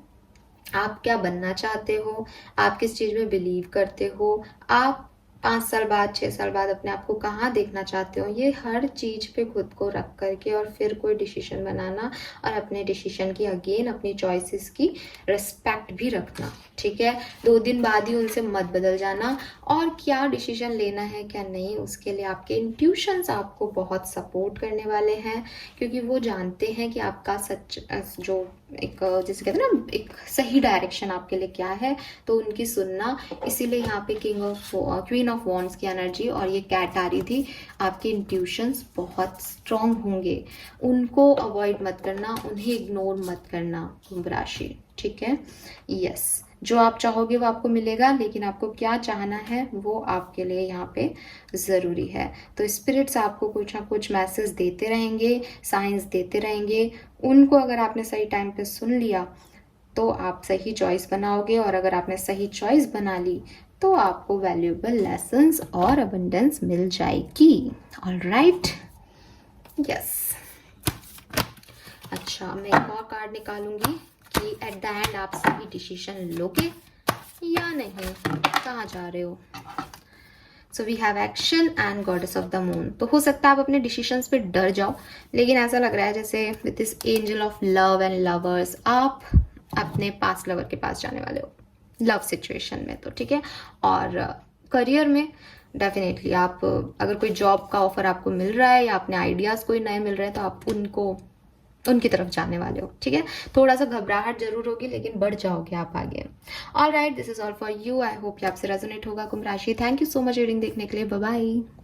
आप क्या बनना चाहते हो, आप किस चीज़ में बिलीव करते हो, आप 5 साल बाद 6 साल बाद अपने आप को कहाँ देखना चाहते हो, ये हर चीज़ पे खुद को रख करके और फिर कोई डिसीजन बनाना। और अपने डिसीजन की अगेन अपनी चॉइसेस की रिस्पेक्ट भी रखना। ठीक है। 2 दिन बाद ही उनसे मत बदल जाना। और क्या डिसीजन लेना है क्या नहीं, उसके लिए आपके इंट्यूशंस आपको बहुत सपोर्ट करने वाले हैं। क्योंकि वो जानते हैं कि आपका सच जो एक जैसे कहते हैं ना एक सही डायरेक्शन आपके लिए क्या है, तो उनकी सुनना। इसीलिए यहाँ पे क्वीन ऑफ वॉन्ड्स की एनर्जी और ये कैट आ रही थी। आपके इंट्यूशंस बहुत स्ट्रांग होंगे, उनको अवॉइड मत करना, उन्हें इग्नोर मत करना कुंभ राशि। ठीक है। यस, जो आप चाहोगे वो आपको मिलेगा, लेकिन आपको क्या चाहना है वो आपके लिए यहाँ पे ज़रूरी है। तो स्पिरिट्स आपको कुछ ना कुछ मैसेज देते रहेंगे, साइंस देते रहेंगे। उनको अगर आपने सही टाइम पे सुन लिया तो आप सही चॉइस बनाओगे, और अगर आपने सही चॉइस बना ली तो आपको वैल्यूएबल लेसन्स और अबंडेंस मिल जाएगी। ऑलराइट। यस। अच्छा, मैं एक और कार्ड निकालूंगी कि एट द एंड आप सही डिसीजन लोगे या नहीं, कहाँ जा रहे हो। So we have action and goddess of the moon. तो हो सकता है आप अपने डिसीजंस पे डर जाओ, लेकिन ऐसा लग रहा है जैसे with this angel of love and lovers आप अपने पास्ट लवर के पास जाने वाले हो लव सिचुएशन में। तो ठीक है। और करियर में डेफिनेटली आप अगर कोई जॉब का ऑफर आपको मिल रहा है या अपने आइडियाज़ कोई नए मिल रहे हैं तो आप उनकी तरफ जाने वाले हो। ठीक है। थोड़ा सा घबराहट जरूर होगी लेकिन बढ़ जाओगे आप आगे। Alright, this is all for you. I hope कि आपसे रेजोनेट होगा कुंभ राशि। Thank you so much reading देखने के लिए। Bye bye.